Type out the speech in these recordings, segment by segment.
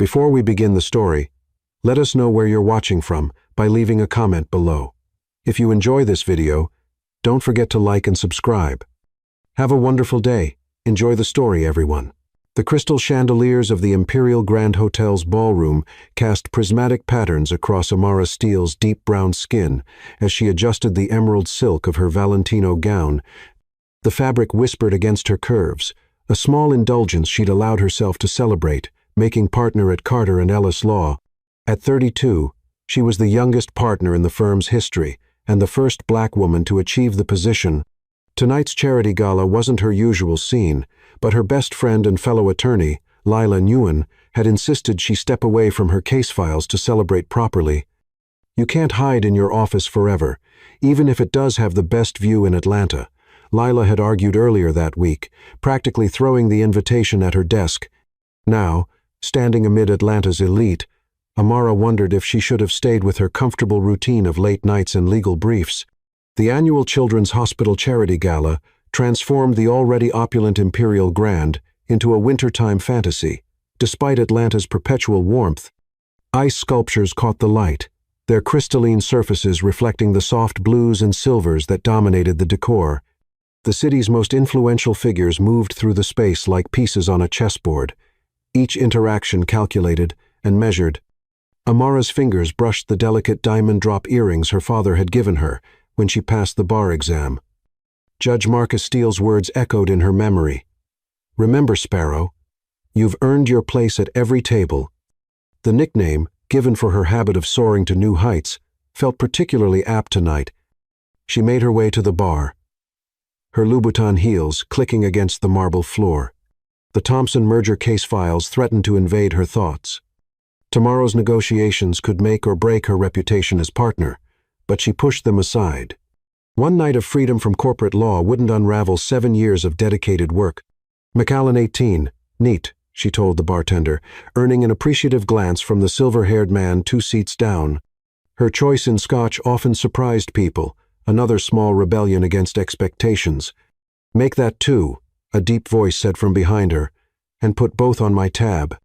Before we begin the story, let us know where you're watching from by leaving a comment below. If you enjoy this video, don't forget to like and subscribe. Have a wonderful day. Enjoy the story, everyone. The crystal chandeliers of the Imperial Grand Hotel's ballroom cast prismatic patterns across Amara Steele's deep brown skin as she adjusted the emerald silk of her Valentino gown. The fabric whispered against her curves, a small indulgence she'd allowed herself to celebrate, making partner at Carter & Ellis Law. At 32, she was the youngest partner in the firm's history and the first black woman to achieve the position. Tonight's charity gala wasn't her usual scene, but her best friend and fellow attorney, Lila Nguyen, had insisted she step away from her case files to celebrate properly. You can't hide in your office forever, even if it does have the best view in Atlanta, Lila had argued earlier that week, practically throwing the invitation at her desk. Now, standing amid Atlanta's elite, Amara wondered if she should have stayed with her comfortable routine of late nights and legal briefs. The annual Children's Hospital Charity Gala transformed the already opulent Imperial Grand into a wintertime fantasy. Despite Atlanta's perpetual warmth, ice sculptures caught the light, their crystalline surfaces reflecting the soft blues and silvers that dominated the decor. The city's most influential figures moved through the space like pieces on a chessboard, each interaction calculated and measured. Amara's fingers brushed the delicate diamond drop earrings her father had given her when she passed the bar exam. Judge Marcus Steele's words echoed in her memory. "Remember, Sparrow, you've earned your place at every table." The nickname, given for her habit of soaring to new heights, felt particularly apt tonight. She made her way to the bar, her Louboutin heels clicking against the marble floor. The Thompson merger case files threatened to invade her thoughts. Tomorrow's negotiations could make or break her reputation as partner, but she pushed them aside. One night of freedom from corporate law wouldn't unravel 7 years of dedicated work. "Macallan 18, neat," she told the bartender, earning an appreciative glance from the silver-haired man 2 seats down. Her choice in scotch often surprised people, another small rebellion against expectations. "Make that 2, a deep voice said from behind her, "and put both on my tab."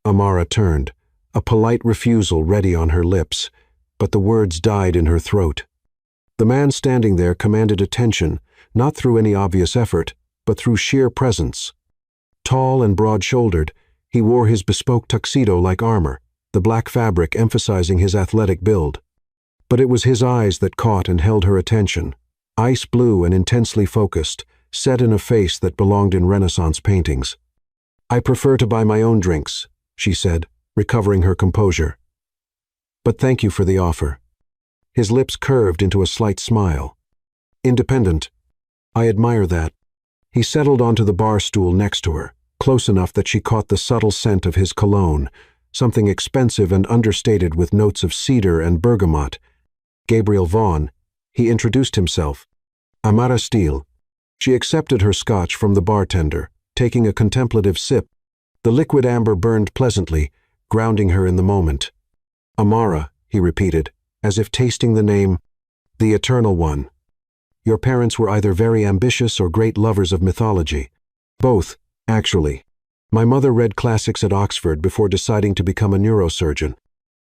Amara turned, a polite refusal ready on her lips, but the words died in her throat. The man standing there commanded attention, not through any obvious effort, but through sheer presence. Tall and broad-shouldered, he wore his bespoke tuxedo like armor, the black fabric emphasizing his athletic build. But it was his eyes that caught and held her attention, ice blue and intensely focused, set in a face that belonged in Renaissance paintings. "I prefer to buy my own drinks," she said, recovering her composure. "But thank you for the offer." His lips curved into a slight smile. "Independent. I admire that." He settled onto the bar stool next to her, close enough that she caught the subtle scent of his cologne, something expensive and understated with notes of cedar and bergamot. "Gabriel Vaughn," he introduced himself. "Amara Steele." She accepted her scotch from the bartender, taking a contemplative sip. The liquid amber burned pleasantly, grounding her in the moment. "Amara," he repeated, as if tasting the name, "the Eternal One. Your parents were either very ambitious or great lovers of mythology. Both, actually. My mother read classics at Oxford before deciding to become a neurosurgeon.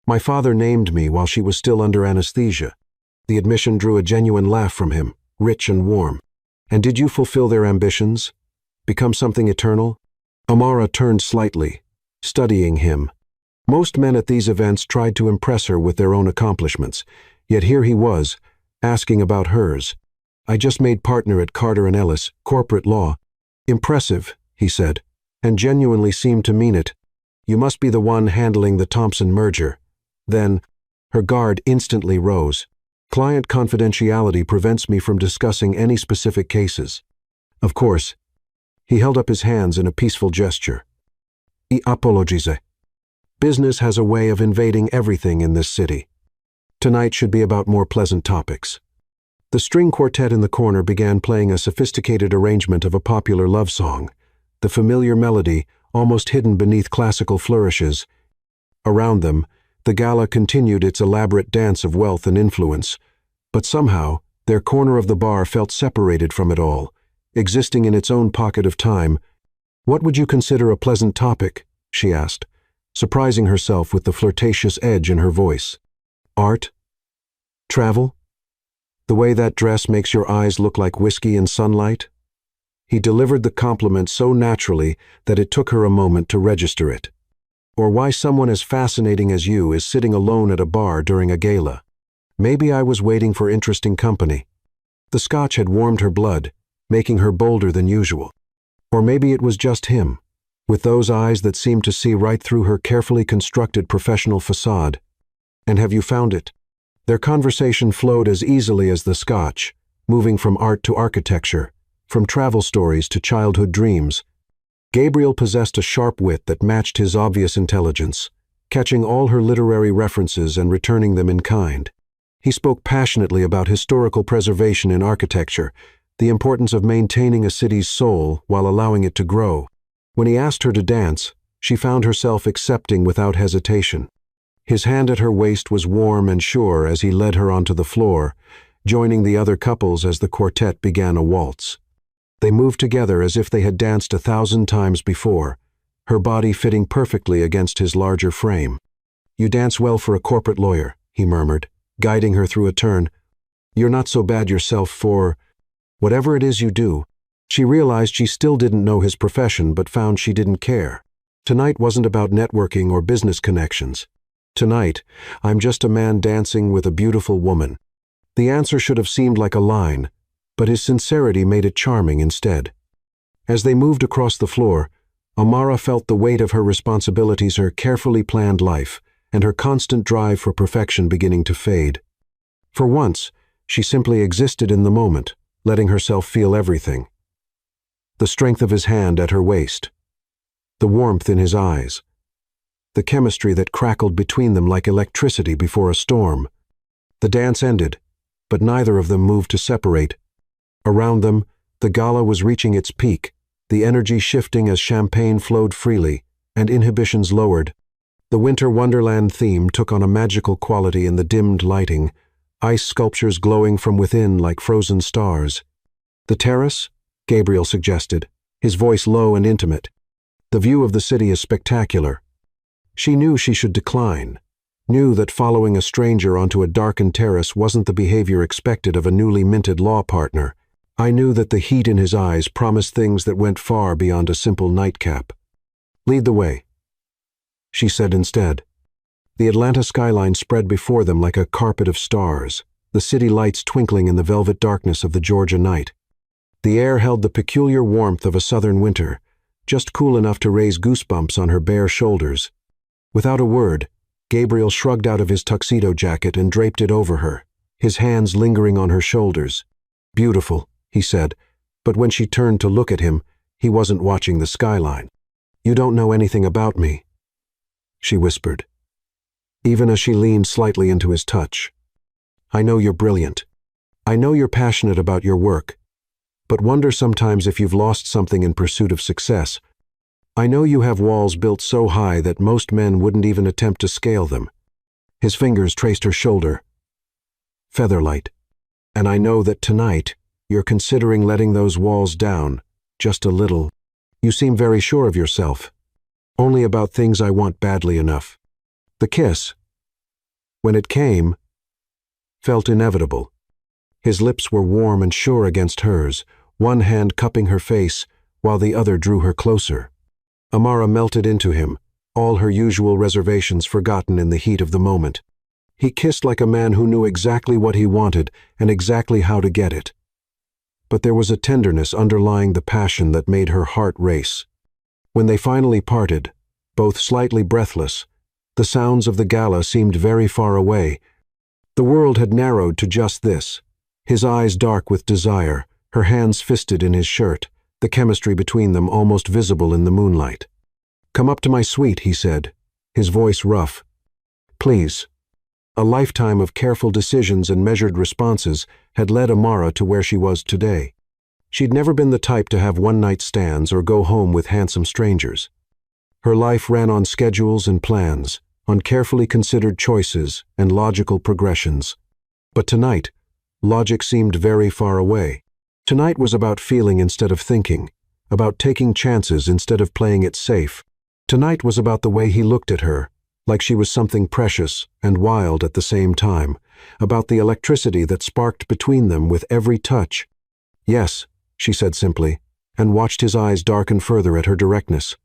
My father named me while she was still under anesthesia." The admission drew a genuine laugh from him, rich and warm. "And did you fulfill their ambitions? Become something eternal?" Amara turned slightly, studying him. Most men at these events tried to impress her with their own accomplishments, yet here he was, asking about hers. "I just made partner at Carter & Ellis, corporate law." "Impressive," he said, and genuinely seemed to mean it. "You must be the one handling the Thompson merger." Then, her guard instantly rose. "Client confidentiality prevents me from discussing any specific cases." "Of course." He held up his hands in a peaceful gesture. "I apologize. Business has a way of invading everything in this city. Tonight should be about more pleasant topics." The string quartet in the corner began playing a sophisticated arrangement of a popular love song, the familiar melody almost hidden beneath classical flourishes. Around them, the gala continued its elaborate dance of wealth and influence, but somehow their corner of the bar felt separated from it all, existing in its own pocket of time. "What would you consider a pleasant topic?" she asked. surprising herself with the flirtatious edge in her voice. Art? Travel? The way that dress makes your eyes look like whiskey in sunlight? He delivered the compliment so naturally that it took her a moment to register it. Or why someone as fascinating as you is sitting alone at a bar during a gala. Maybe I was waiting for interesting company. The scotch had warmed her blood, making her bolder than usual. Or maybe it was just him, with those eyes that seemed to see right through her carefully constructed professional facade. And have you found it? Their conversation flowed as easily as the scotch, moving from art to architecture, from travel stories to childhood dreams. Gabriel possessed a sharp wit that matched his obvious intelligence, catching all her literary references and returning them in kind. He spoke passionately about historical preservation in architecture, the importance of maintaining a city's soul while allowing it to grow. When he asked her to dance, she found herself accepting without hesitation. His hand at her waist was warm and sure as he led her onto the floor, joining the other couples as the quartet began a waltz. They moved together as if they had danced 1,000 times before, her body fitting perfectly against his larger frame. "You dance well for a corporate lawyer," he murmured, guiding her through a turn. "You're not so bad yourself for whatever it is you do." She realized she still didn't know his profession but found she didn't care. Tonight wasn't about networking or business connections. Tonight, I'm just a man dancing with a beautiful woman. The answer should have seemed like a line, but his sincerity made it charming instead. As they moved across the floor, Amara felt the weight of her responsibilities, her carefully planned life, and her constant drive for perfection beginning to fade. For once, she simply existed in the moment, letting herself feel everything. The strength of his hand at her waist, the warmth in his eyes, the chemistry that crackled between them like electricity before a storm. The dance ended, but neither of them moved to separate. Around them, the gala was reaching its peak, the energy shifting as champagne flowed freely and inhibitions lowered. The winter wonderland theme took on a magical quality in the dimmed lighting, ice sculptures glowing from within like frozen stars. "The terrace?" Gabriel suggested, his voice low and intimate. "The view of the city is spectacular." She knew she should decline, knew that following a stranger onto a darkened terrace wasn't the behavior expected of a newly minted law partner. I knew that the heat in his eyes promised things that went far beyond a simple nightcap. "Lead the way," she said instead. The Atlanta skyline spread before them like a carpet of stars, the city lights twinkling in the velvet darkness of the Georgia night. The air held the peculiar warmth of a southern winter, just cool enough to raise goosebumps on her bare shoulders. Without a word, Gabriel shrugged out of his tuxedo jacket and draped it over her, his hands lingering on her shoulders. "Beautiful," he said, but when she turned to look at him, he wasn't watching the skyline. "You don't know anything about me," she whispered, even as she leaned slightly into his touch. "I know you're brilliant. I know you're passionate about your work, but wonder sometimes if you've lost something in pursuit of success. I know you have walls built so high that most men wouldn't even attempt to scale them." His fingers traced her shoulder. "Featherlight. And I know that tonight, you're considering letting those walls down, just a little. You seem very sure of yourself. Only about things I want badly enough." The kiss, when it came, felt inevitable. His lips were warm and sure against hers, one hand cupping her face while the other drew her closer. Amara melted into him, all her usual reservations forgotten in the heat of the moment. He kissed like a man who knew exactly what he wanted and exactly how to get it. But there was a tenderness underlying the passion that made her heart race. When they finally parted, both slightly breathless, the sounds of the gala seemed very far away. The world had narrowed to just this, his eyes dark with desire, her hands fisted in his shirt, the chemistry between them almost visible in the moonlight. "Come up to my suite," he said, his voice rough. "Please." A lifetime of careful decisions and measured responses had led Amara to where she was today. She'd never been the type to have one-night stands or go home with handsome strangers. Her life ran on schedules and plans, on carefully considered choices and logical progressions. But tonight, logic seemed very far away. Tonight was about feeling instead of thinking, about taking chances instead of playing it safe. Tonight was about the way he looked at her, like she was something precious and wild at the same time, about the electricity that sparked between them with every touch. "Yes," she said simply, and watched his eyes darken further at her directness.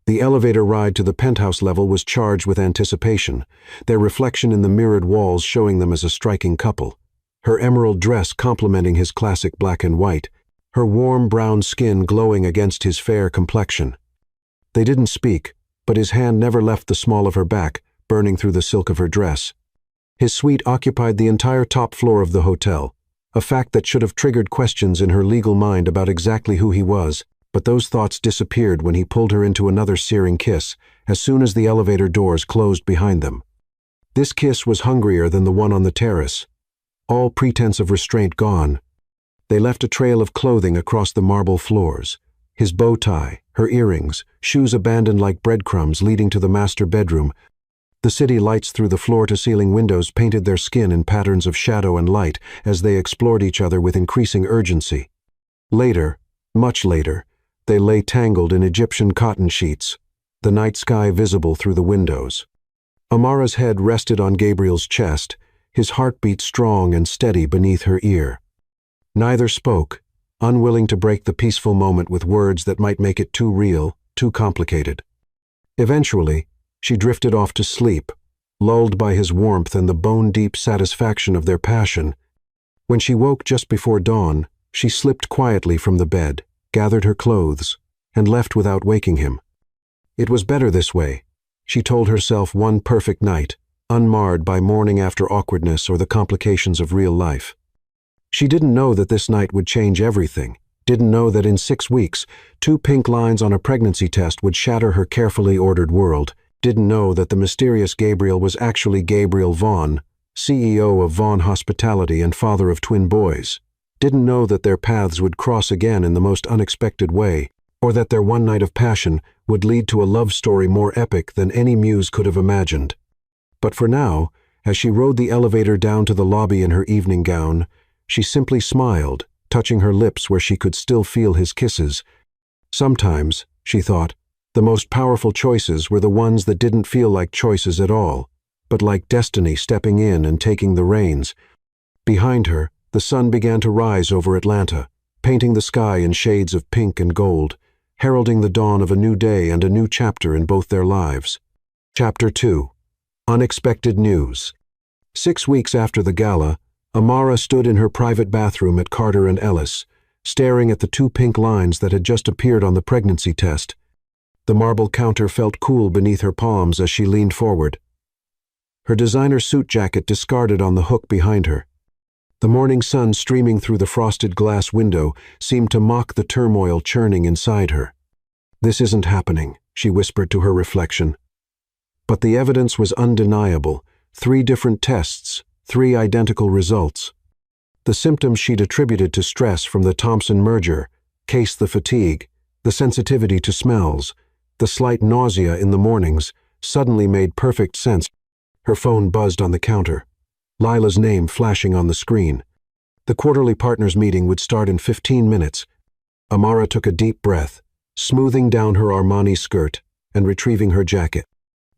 The elevator ride to the penthouse level was charged with anticipation, their reflection in the mirrored walls showing them as a striking couple. Her emerald dress complementing his classic black and white, her warm brown skin glowing against his fair complexion. They didn't speak, but his hand never left the small of her back, burning through the silk of her dress. His suite occupied the entire top floor of the hotel, a fact that should have triggered questions in her legal mind about exactly who he was, but those thoughts disappeared when he pulled her into another searing kiss, as soon as the elevator doors closed behind them. This kiss was hungrier than the one on the terrace. All pretense of restraint gone. They left a trail of clothing across the marble floors. His bow tie, her earrings, shoes abandoned like breadcrumbs leading to the master bedroom. The city lights through the floor-to-ceiling windows painted their skin in patterns of shadow and light as they explored each other with increasing urgency. Later, much later, they lay tangled in Egyptian cotton sheets, the night sky visible through the windows. Amara's head rested on Gabriel's chest, his heartbeat strong and steady beneath her ear. Neither spoke, unwilling to break the peaceful moment with words that might make it too real, too complicated. Eventually, she drifted off to sleep, lulled by his warmth and the bone-deep satisfaction of their passion. When she woke just before dawn, she slipped quietly from the bed, gathered her clothes, and left without waking him. It was better this way, she told herself, one perfect night, unmarred by morning after awkwardness or the complications of real life. She didn't know that this night would change everything, didn't know that in 6 weeks, 2 pink lines on a pregnancy test would shatter her carefully ordered world, didn't know that the mysterious Gabriel was actually Gabriel Vaughn, CEO of Vaughn Hospitality and father of twin boys, didn't know that their paths would cross again in the most unexpected way, or that their one night of passion would lead to a love story more epic than any muse could have imagined. But for now, as she rode the elevator down to the lobby in her evening gown, she simply smiled, touching her lips where she could still feel his kisses. Sometimes, she thought, the most powerful choices were the ones that didn't feel like choices at all, but like destiny stepping in and taking the reins. Behind her, the sun began to rise over Atlanta, painting the sky in shades of pink and gold, heralding the dawn of a new day and a new chapter in both their lives. Chapter 2. Unexpected News. 6 weeks after the gala, Amara stood in her private bathroom at Carter & Ellis, staring at the 2 pink lines that had just appeared on the pregnancy test. The marble counter felt cool beneath her palms as she leaned forward. Her designer suit jacket discarded on the hook behind her. The morning sun streaming through the frosted glass window seemed to mock the turmoil churning inside her. "This isn't happening," she whispered to her reflection. But the evidence was undeniable. 3 different tests, 3 identical results. The symptoms she'd attributed to stress from the Thompson merger, case the fatigue, the sensitivity to smells, the slight nausea in the mornings, suddenly made perfect sense. Her phone buzzed on the counter. Lila's name flashing on the screen. The quarterly partners meeting would start in 15 minutes. Amara took a deep breath, smoothing down her Armani skirt and retrieving her jacket.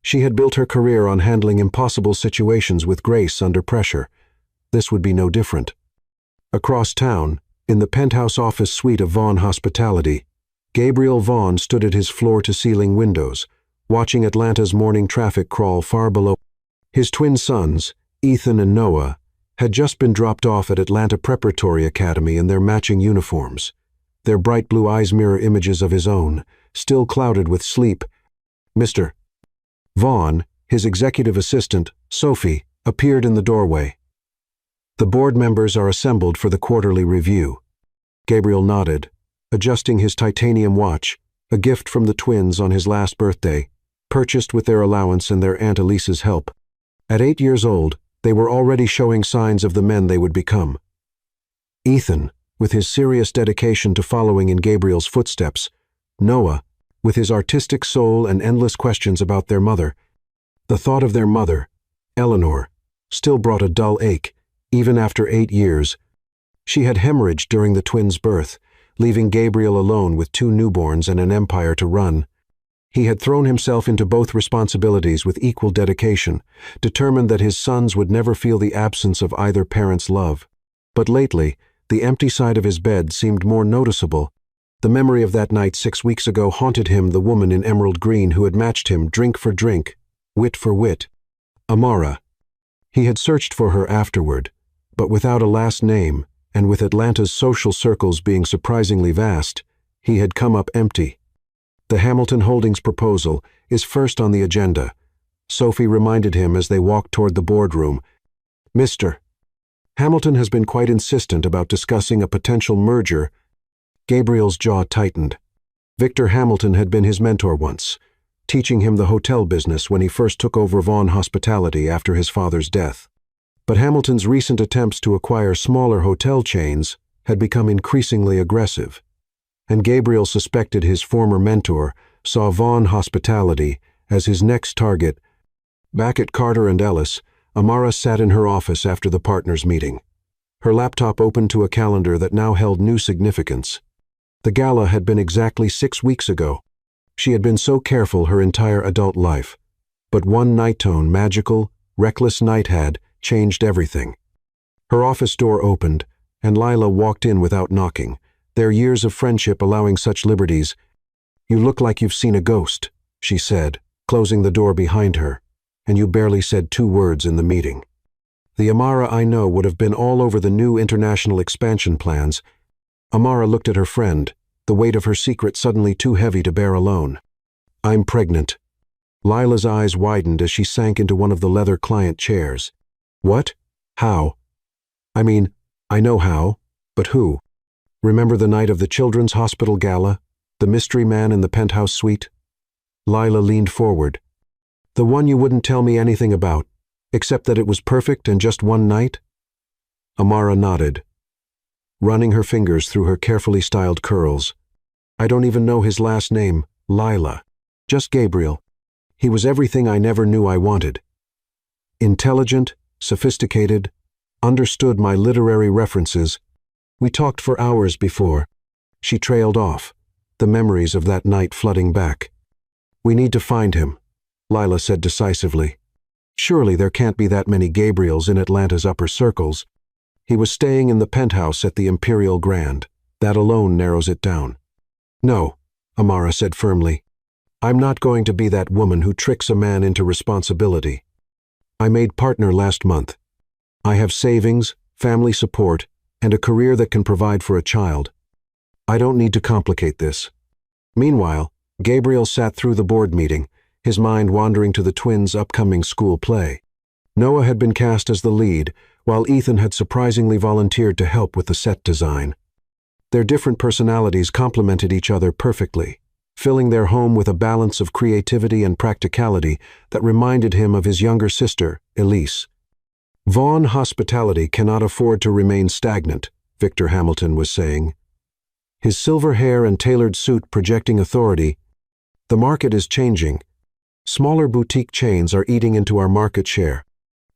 She had built her career on handling impossible situations with grace under pressure. This would be no different. Across town, in the penthouse office suite of Vaughn Hospitality, Gabriel Vaughn stood at his floor-to-ceiling windows, watching Atlanta's morning traffic crawl far below. His twin sons, Ethan and Noah, had just been dropped off at Atlanta Preparatory Academy in their matching uniforms, their bright blue eyes mirror images of his own, still clouded with sleep. Mr. Vaughn, his executive assistant, Sophie, appeared in the doorway. "The board members are assembled for the quarterly review." Gabriel nodded, adjusting his titanium watch, a gift from the twins on his last birthday, purchased with their allowance and their Aunt Elisa's help. At 8 years old, they were already showing signs of the men they would become. Ethan, with his serious dedication to following in Gabriel's footsteps, Noah, with his artistic soul and endless questions about their mother. The thought of their mother, Eleanor, still brought a dull ache, even after 8 years. She had hemorrhaged during the twins' birth, leaving Gabriel alone with 2 newborns and an empire to run. He had thrown himself into both responsibilities with equal dedication, determined that his sons would never feel the absence of either parent's love. But lately, the empty side of his bed seemed more noticeable. The memory of that night 6 weeks ago haunted him, the woman in emerald green who had matched him drink for drink, wit for wit. Amara. He had searched for her afterward, but without a last name, and with Atlanta's social circles being surprisingly vast, he had come up empty. The Hamilton Holdings proposal is first on the agenda, Sophie reminded him as they walked toward the boardroom. Mr. Hamilton has been quite insistent about discussing a potential merger. Gabriel's jaw tightened. Victor Hamilton had been his mentor once, teaching him the hotel business when he first took over Vaughn Hospitality after his father's death. But Hamilton's recent attempts to acquire smaller hotel chains had become increasingly aggressive, and Gabriel suspected his former mentor saw Vaughn Hospitality as his next target. Back at Carter and Ellis, Amara sat in her office after the partners' meeting. Her laptop opened to a calendar that now held new significance. The gala had been exactly 6 weeks ago. She had been so careful her entire adult life. But one night-tone, magical, reckless night had changed everything. Her office door opened, and Lila walked in without knocking, their years of friendship allowing such liberties. "You look like you've seen a ghost," she said, closing the door behind her, "and you barely said 2 words in the meeting." The Amara I know would have been all over the new international expansion plans. Amara looked at her friend, the weight of her secret suddenly too heavy to bear alone. "I'm pregnant." Lila's eyes widened as she sank into one of the leather client chairs. "What? How?" "I mean, I know how, but who? Remember the night of the Children's Hospital Gala? The mystery man in the penthouse suite?" Lila leaned forward. "The one you wouldn't tell me anything about, except that it was perfect and just one night?" Amara nodded, running her fingers through her carefully styled curls. "I don't even know his last name, Lila. Just Gabriel. He was everything I never knew I wanted. Intelligent, sophisticated, understood my literary references. We talked for hours before." She trailed off, the memories of that night flooding back. "We need to find him," Lila said decisively. "Surely there can't be that many Gabriels in Atlanta's upper circles. He was staying in the penthouse at the Imperial Grand. That alone narrows it down." "No," Amara said firmly. "I'm not going to be that woman who tricks a man into responsibility. I made partner last month. I have savings, family support, and a career that can provide for a child. I don't need to complicate this." Meanwhile, Gabriel sat through the board meeting, his mind wandering to the twins' upcoming school play. Noah had been cast as the lead, while Ethan had surprisingly volunteered to help with the set design. Their different personalities complemented each other perfectly, filling their home with a balance of creativity and practicality that reminded him of his younger sister, Elise. "Vaughn Hospitality cannot afford to remain stagnant," Victor Hamilton was saying, his silver hair and tailored suit projecting authority. "The market is changing. Smaller boutique chains are eating into our market share.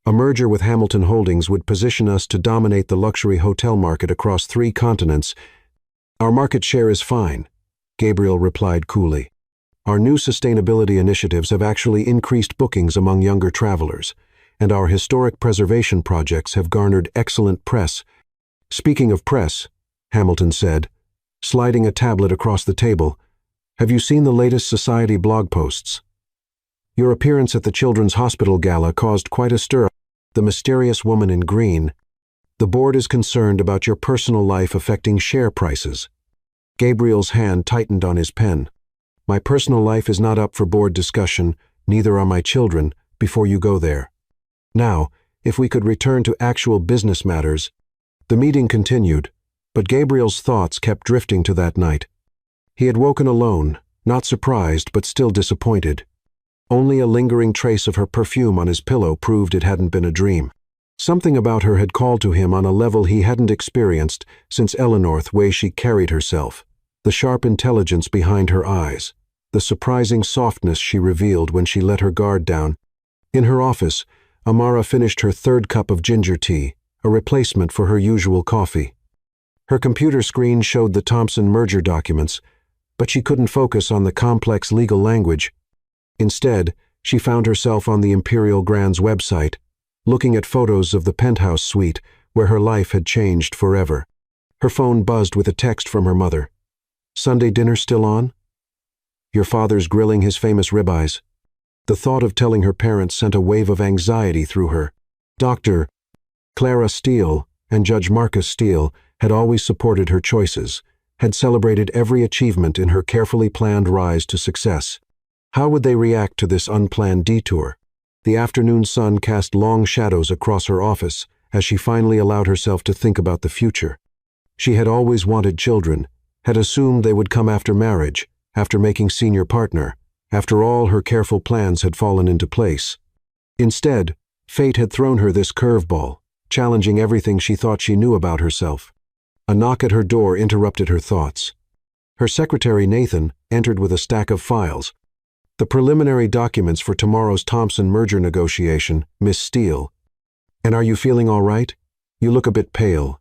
A merger with Hamilton Holdings would position us to dominate the luxury hotel market across 3 continents. Our market share is fine," Gabriel replied coolly. "Our new sustainability initiatives have actually increased bookings among younger travelers, and our historic preservation projects have garnered excellent press." "Speaking of press," Hamilton said, sliding a tablet across the table, "have you seen the latest society blog posts? Your appearance at the Children's Hospital Gala caused quite a stir. The mysterious woman in green. The board is concerned about your personal life affecting share prices." Gabriel's hand tightened on his pen. "My personal life is not up for board discussion, neither are my children, before you go there. Now, if we could return to actual business matters." The meeting continued, but Gabriel's thoughts kept drifting to that night. He had woken alone, not surprised but still disappointed. Only a lingering trace of her perfume on his pillow proved it hadn't been a dream. Something about her had called to him on a level he hadn't experienced since Eleanor, the way she carried herself, the sharp intelligence behind her eyes, the surprising softness she revealed when she let her guard down. In her office, Amara finished her 3rd cup of ginger tea, a replacement for her usual coffee. Her computer screen showed the Thompson merger documents, but she couldn't focus on the complex legal language. Instead, she found herself on the Imperial Grand's website, looking at photos of the penthouse suite where her life had changed forever. Her phone buzzed with a text from her mother. "Sunday dinner still on? Your father's grilling his famous ribeyes." The thought of telling her parents sent a wave of anxiety through her. Dr. Clara Steele and Judge Marcus Steele had always supported her choices, had celebrated every achievement in her carefully planned rise to success. How would they react to this unplanned detour? The afternoon sun cast long shadows across her office as she finally allowed herself to think about the future. She had always wanted children, had assumed they would come after marriage, after making senior partner, after all her careful plans had fallen into place. Instead, fate had thrown her this curveball, challenging everything she thought she knew about herself. A knock at her door interrupted her thoughts. Her secretary, Nathan, entered with a stack of files. "The preliminary documents for tomorrow's Thompson merger negotiation, Miss Steele. And are you feeling all right? You look a bit pale."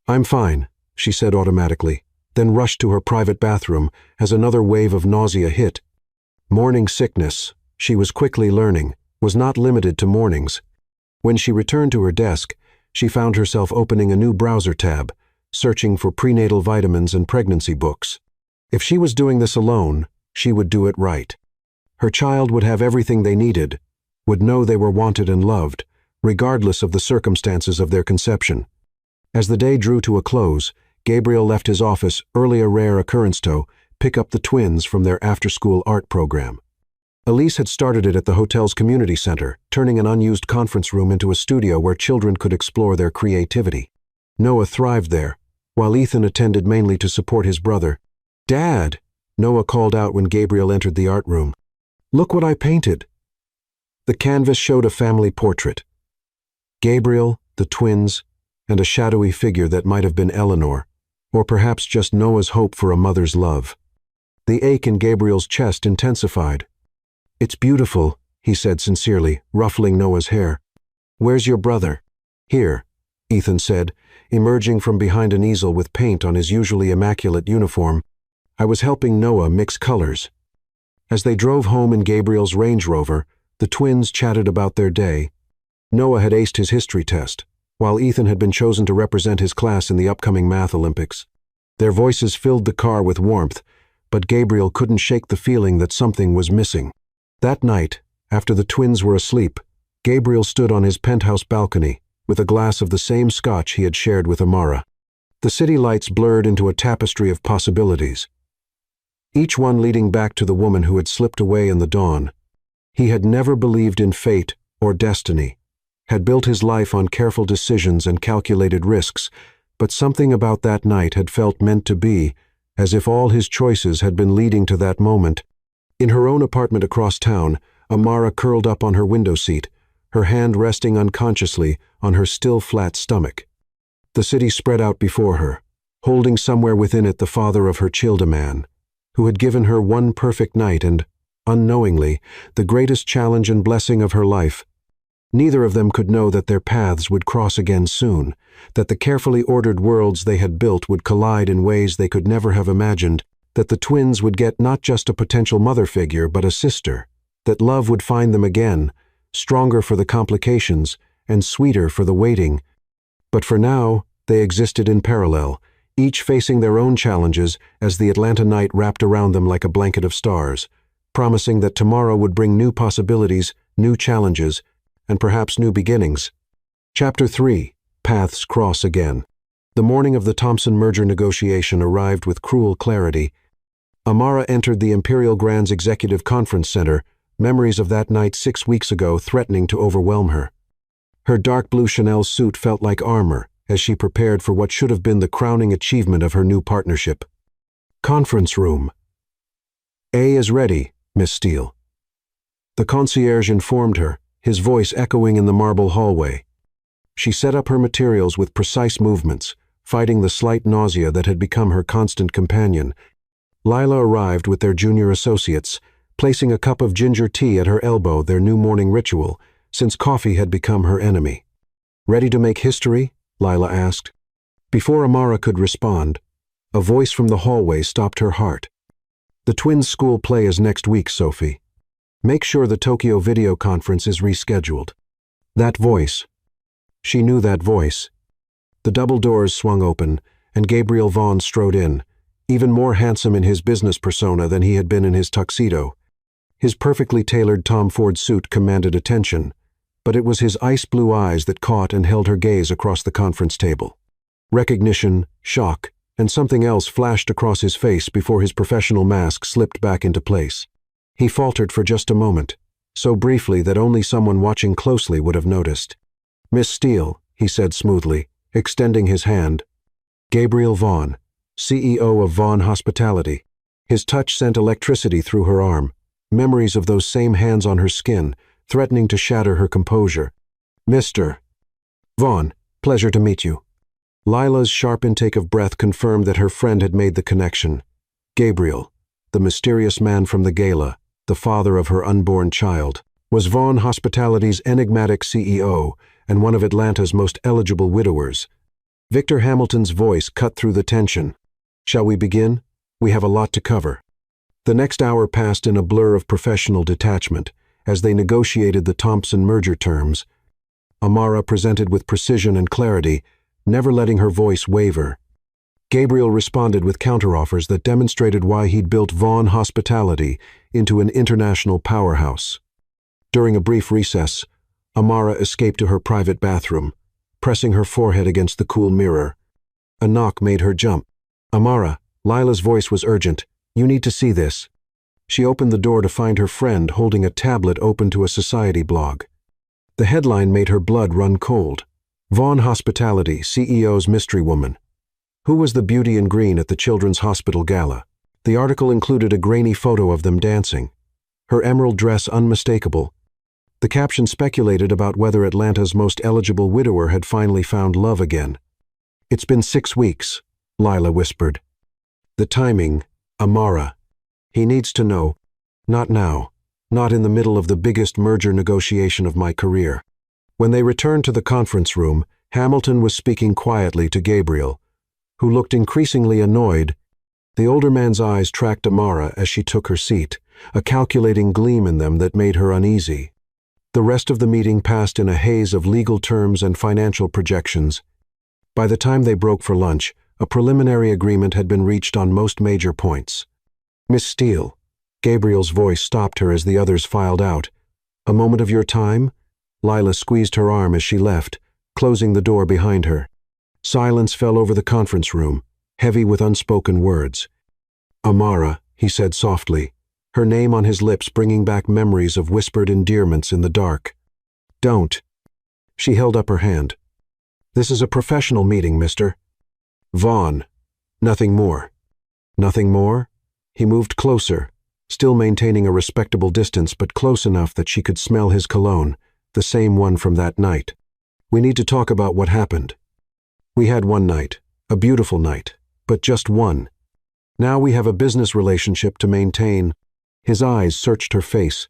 "I'm fine," she said automatically, then rushed to her private bathroom as another wave of nausea hit. Morning sickness, she was quickly learning, was not limited to mornings. When she returned to her desk, she found herself opening a new browser tab, searching for prenatal vitamins and pregnancy books. If she was doing this alone, she would do it right. Her child would have everything they needed, would know they were wanted and loved, regardless of the circumstances of their conception. As the day drew to a close, Gabriel left his office early, a rare occurrence to pick up the twins from their after-school art program. Elise had started it at the hotel's community center, turning an unused conference room into a studio where children could explore their creativity. Noah thrived there, while Ethan attended mainly to support his brother. "Dad," Noah called out when Gabriel entered the art room. "Look what I painted." The canvas showed a family portrait. Gabriel, the twins, and a shadowy figure that might have been Eleanor, or perhaps just Noah's hope for a mother's love. The ache in Gabriel's chest intensified. "It's beautiful," he said sincerely, ruffling Noah's hair. "Where's your brother?" "Here," Ethan said, emerging from behind an easel with paint on his usually immaculate uniform. "I was helping Noah mix colors." As they drove home in Gabriel's Range Rover, the twins chatted about their day. Noah had aced his history test, while Ethan had been chosen to represent his class in the upcoming Math Olympics. Their voices filled the car with warmth, but Gabriel couldn't shake the feeling that something was missing. That night, after the twins were asleep, Gabriel stood on his penthouse balcony with a glass of the same scotch he had shared with Amara. The city lights blurred into a tapestry of possibilities, each one leading back to the woman who had slipped away in the dawn. He had never believed in fate or destiny, had built his life on careful decisions and calculated risks, but something about that night had felt meant to be, as if all his choices had been leading to that moment. In her own apartment across town, Amara curled up on her window seat, her hand resting unconsciously on her still flat stomach. The city spread out before her, holding somewhere within it the father of her childa man, who had given her one perfect night and, unknowingly, the greatest challenge and blessing of her life. Neither of them could know that their paths would cross again soon, that the carefully ordered worlds they had built would collide in ways they could never have imagined, that the twins would get not just a potential mother figure but a sister, that love would find them again, stronger for the complications and sweeter for the waiting. But for now, they existed in parallel, each facing their own challenges as the Atlanta night wrapped around them like a blanket of stars, promising that tomorrow would bring new possibilities, new challenges, and perhaps new beginnings. Chapter 3. Paths Cross Again. The morning of the Thompson merger negotiation arrived with cruel clarity. Amara entered the Imperial Grand's Executive Conference Center, memories of that night 6 weeks ago threatening to overwhelm her. Her dark blue Chanel suit felt like armor as she prepared for what should have been the crowning achievement of her new partnership. Conference room. "A is ready, Miss Steele." The concierge informed her, his voice echoing in the marble hallway. She set up her materials with precise movements, fighting the slight nausea that had become her constant companion. Lila arrived with their junior associates, placing a cup of ginger tea at her elbow, their new morning ritual, since coffee had become her enemy. "Ready to make history?" Lila asked. Before Amara could respond, a voice from the hallway stopped her heart. The twins' school play is next week, Sophie. Make sure the Tokyo video conference is rescheduled. That voice. She knew that voice. The double doors swung open, and Gabriel Vaughn strode in, even more handsome in his business persona than he had been in his tuxedo. His perfectly tailored Tom Ford suit commanded attention, but it was his ice-blue eyes that caught and held her gaze across the conference table. Recognition, shock, and something else flashed across his face before his professional mask slipped back into place. He faltered for just a moment, so briefly that only someone watching closely would have noticed. "Miss Steele," he said smoothly, extending his hand. "Gabriel Vaughn, CEO of Vaughn Hospitality." His touch sent electricity through her arm, memories of those same hands on her skin, threatening to shatter her composure. "Mr. Vaughn, pleasure to meet you." Lila's sharp intake of breath confirmed that her friend had made the connection. Gabriel, the mysterious man from the gala, the father of her unborn child, was Vaughn Hospitality's enigmatic CEO and one of Atlanta's most eligible widowers. Victor Hamilton's voice cut through the tension. "Shall we begin? We have a lot to cover." The next hour passed in a blur of professional detachment as they negotiated the Thompson merger terms. Amara presented with precision and clarity, never letting her voice waver. Gabriel responded with counteroffers that demonstrated why he'd built Vaughn Hospitality into an international powerhouse. During a brief recess, Amara escaped to her private bathroom, pressing her forehead against the cool mirror. A knock made her jump. "Amara," Lila's voice was urgent. "You need to see this." She opened the door to find her friend holding a tablet open to a society blog. The headline made her blood run cold. Vaughn Hospitality, CEO's mystery woman. Who was the beauty in green at the Children's Hospital Gala? The article included a grainy photo of them dancing, her emerald dress unmistakable. The caption speculated about whether Atlanta's most eligible widower had finally found love again. "It's been 6 weeks," Lila whispered. "The timing, Amara. He needs to know. Not now. Not in the middle of the biggest merger negotiation of my career." When they returned to the conference room, Hamilton was speaking quietly to Gabriel, who looked increasingly annoyed. The older man's eyes tracked Amara as she took her seat, a calculating gleam in them that made her uneasy. The rest of the meeting passed in a haze of legal terms and financial projections. By the time they broke for lunch, a preliminary agreement had been reached on most major points. "Miss Steele," Gabriel's voice stopped her as the others filed out. "A moment of your time?" Lila squeezed her arm as she left, closing the door behind her. Silence fell over the conference room, heavy with unspoken words. "Amara," he said softly, her name on his lips bringing back memories of whispered endearments in the dark. "Don't." She held up her hand. "This is a professional meeting, Mr. Vaughn. Nothing more." "Nothing more?" He moved closer, still maintaining a respectable distance but close enough that she could smell his cologne, the same one from that night. "We need to talk about what happened. We had one night, a beautiful night, but just one. Now we have a business relationship to maintain." His eyes searched her face.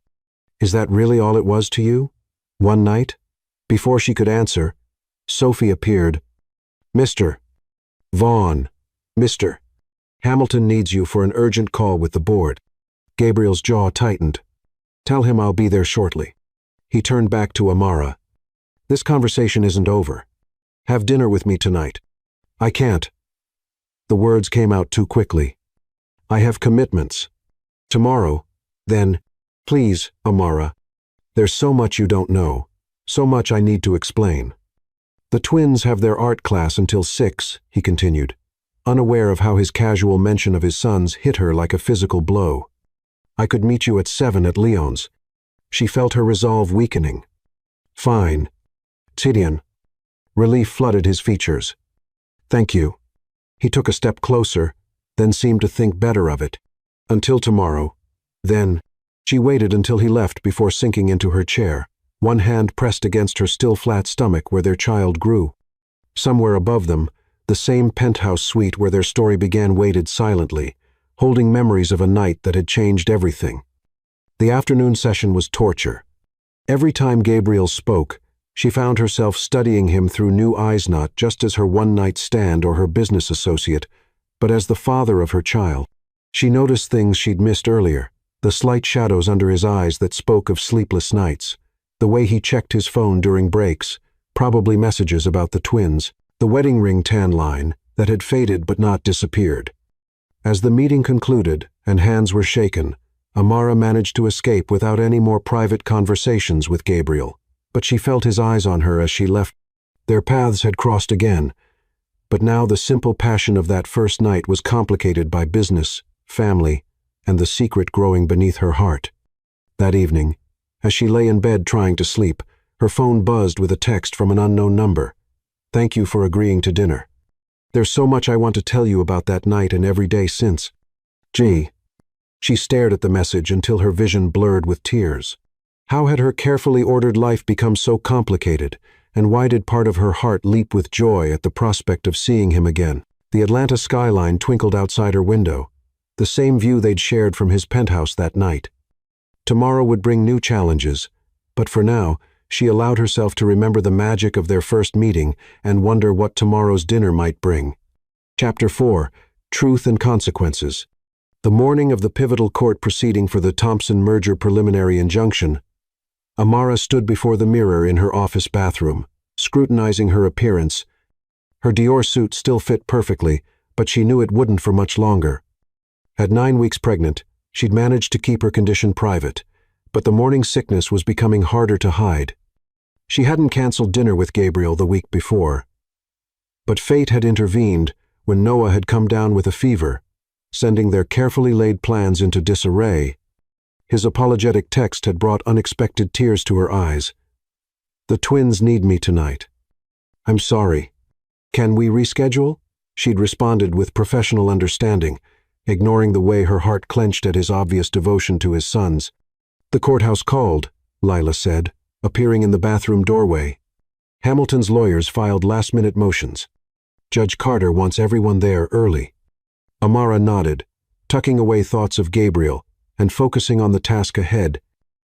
"Is that really all it was to you? One night?" Before she could answer, Sophie appeared. "Mr. Vaughn, Mr. Hamilton needs you for an urgent call with the board." Gabriel's jaw tightened. "Tell him I'll be there shortly." He turned back to Amara. "This conversation isn't over. Have dinner with me tonight." "I can't." The words came out too quickly. "I have commitments. Tomorrow, then, please, Amara. There's so much you don't know, so much I need to explain." "The twins have their art class until 6, he continued, unaware of how his casual mention of his sons hit her like a physical blow. "I could meet you at 7 at Leon's." She felt her resolve weakening. "Fine. Tidian." Relief flooded his features. "Thank you." He took a step closer, then seemed to think better of it. "Until tomorrow. Then." She waited until he left before sinking into her chair, one hand pressed against her still flat stomach where their child grew. Somewhere above them, the same penthouse suite where their story began waited silently, holding memories of a night that had changed everything. The afternoon session was torture. Every time Gabriel spoke, she found herself studying him through new eyes, not just as her one-night stand or her business associate, but as the father of her child. She noticed things she'd missed earlier, the slight shadows under his eyes that spoke of sleepless nights, the way he checked his phone during breaks, probably messages about the twins, the wedding ring tan line that had faded but not disappeared. As the meeting concluded and hands were shaken, Amara managed to escape without any more private conversations with Gabriel, but she felt his eyes on her as she left. Their paths had crossed again, but now the simple passion of that first night was complicated by business, family, and the secret growing beneath her heart. That evening, as she lay in bed trying to sleep, her phone buzzed with a text from an unknown number. "Thank you for agreeing to dinner. There's so much I want to tell you about that night and every day since." Gee. She stared at the message until her vision blurred with tears. How had her carefully ordered life become so complicated, and why did part of her heart leap with joy at the prospect of seeing him again? The Atlanta skyline twinkled outside her window, the same view they'd shared from his penthouse that night. Tomorrow would bring new challenges, but for now, she allowed herself to remember the magic of their first meeting and wonder what tomorrow's dinner might bring. Chapter 4: Truth and Consequences. The morning of the pivotal court proceeding for the Thompson merger preliminary injunction, Amara stood before the mirror in her office bathroom, scrutinizing her appearance. Her Dior suit still fit perfectly, but she knew it wouldn't for much longer. At 9 weeks pregnant, she'd managed to keep her condition private, but the morning sickness was becoming harder to hide. She hadn't canceled dinner with Gabriel the week before, but fate had intervened when Noah had come down with a fever, sending their carefully laid plans into disarray. His apologetic text had brought unexpected tears to her eyes. "The twins need me tonight. I'm sorry. Can we reschedule?" She'd responded with professional understanding, ignoring the way her heart clenched at his obvious devotion to his sons. "The courthouse called," Lila said, appearing in the bathroom doorway. "Hamilton's lawyers filed last-minute motions. Judge Carter wants everyone there early." Amara nodded, tucking away thoughts of Gabriel and focusing on the task ahead.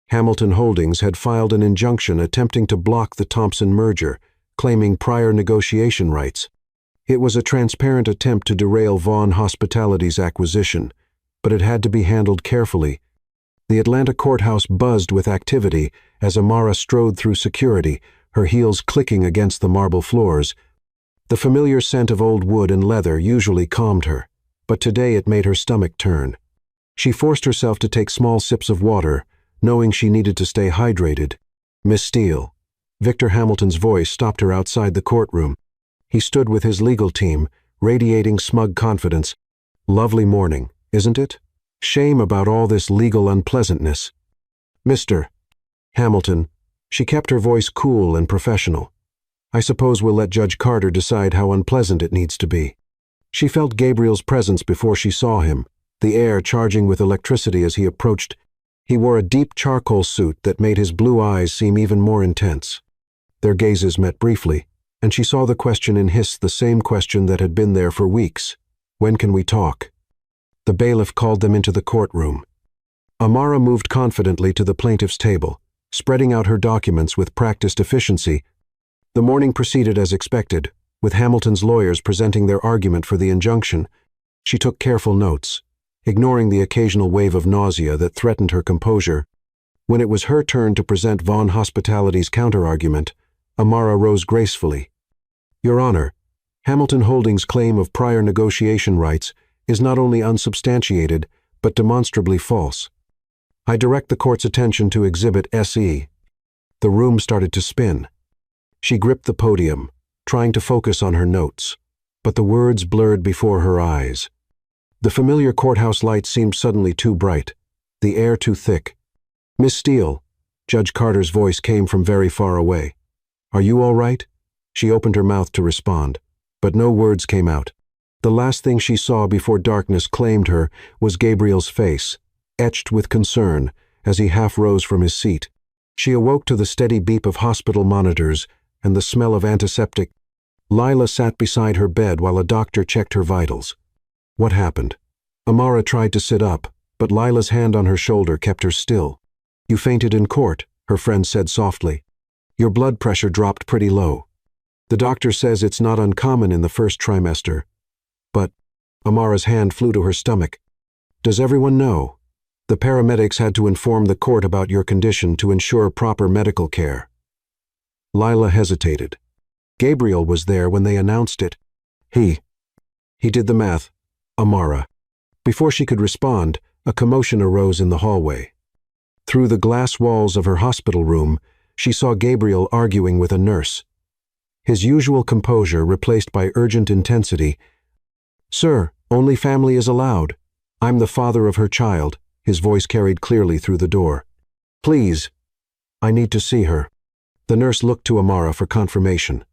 Hamilton Holdings had filed an injunction attempting to block the Thompson merger, claiming prior negotiation rights. It was a transparent attempt to derail Vaughn Hospitality's acquisition, but it had to be handled carefully. The Atlanta courthouse buzzed with activity as Amara strode through security, her heels clicking against the marble floors. The familiar scent of old wood and leather usually calmed her, but today it made her stomach turn. She forced herself to take small sips of water, knowing she needed to stay hydrated. "Miss Steele." Victor Hamilton's voice stopped her outside the courtroom. He stood with his legal team, radiating smug confidence. "Lovely morning, isn't it? Shame about all this legal unpleasantness." "Mr. Hamilton." She kept her voice cool and professional. "I suppose we'll let Judge Carter decide how unpleasant it needs to be." She felt Gabriel's presence before she saw him, the air charging with electricity as he approached. He wore a deep charcoal suit that made his blue eyes seem even more intense. Their gazes met briefly, and she saw the question in his, the same question that had been there for weeks. "When can we talk?" The bailiff called them into the courtroom. Amara moved confidently to the plaintiff's table, spreading out her documents with practiced efficiency. The morning proceeded as expected, with Hamilton's lawyers presenting their argument for the injunction. She took careful notes, ignoring the occasional wave of nausea that threatened her composure. When it was her turn to present Vaughn Hospitality's counterargument, Amara rose gracefully. "Your Honor, Hamilton Holdings' claim of prior negotiation rights is not only unsubstantiated, but demonstrably false. I direct the court's attention to Exhibit SE." The room started to spin. She gripped the podium, trying to focus on her notes, but the words blurred before her eyes. The familiar courthouse lights seemed suddenly too bright, the air too thick. "Miss Steele," Judge Carter's voice came from very far away. "Are you all right?" She opened her mouth to respond, but no words came out. The last thing she saw before darkness claimed her was Gabriel's face, etched with concern, as he half rose from his seat. She awoke to the steady beep of hospital monitors and the smell of antiseptic. Lila sat beside her bed while a doctor checked her vitals. What happened? Amara tried to sit up, but Lila's hand on her shoulder kept her still. "You fainted in court," her friend said softly. "Your blood pressure dropped pretty low. The doctor says it's not uncommon in the first trimester." But Amara's hand flew to her stomach. Does everyone know? The paramedics had to inform the court about your condition to ensure proper medical care. Lila hesitated. Gabriel was there when they announced it. He did the math. Amara. Before she could respond, a commotion arose in the hallway. Through the glass walls of her hospital room, she saw Gabriel arguing with a nurse. His usual composure replaced by urgent intensity. "Sir, only family is allowed. I'm the father of her child," his voice carried clearly through the door. "Please, I need to see her." The nurse looked to Amara for confirmation.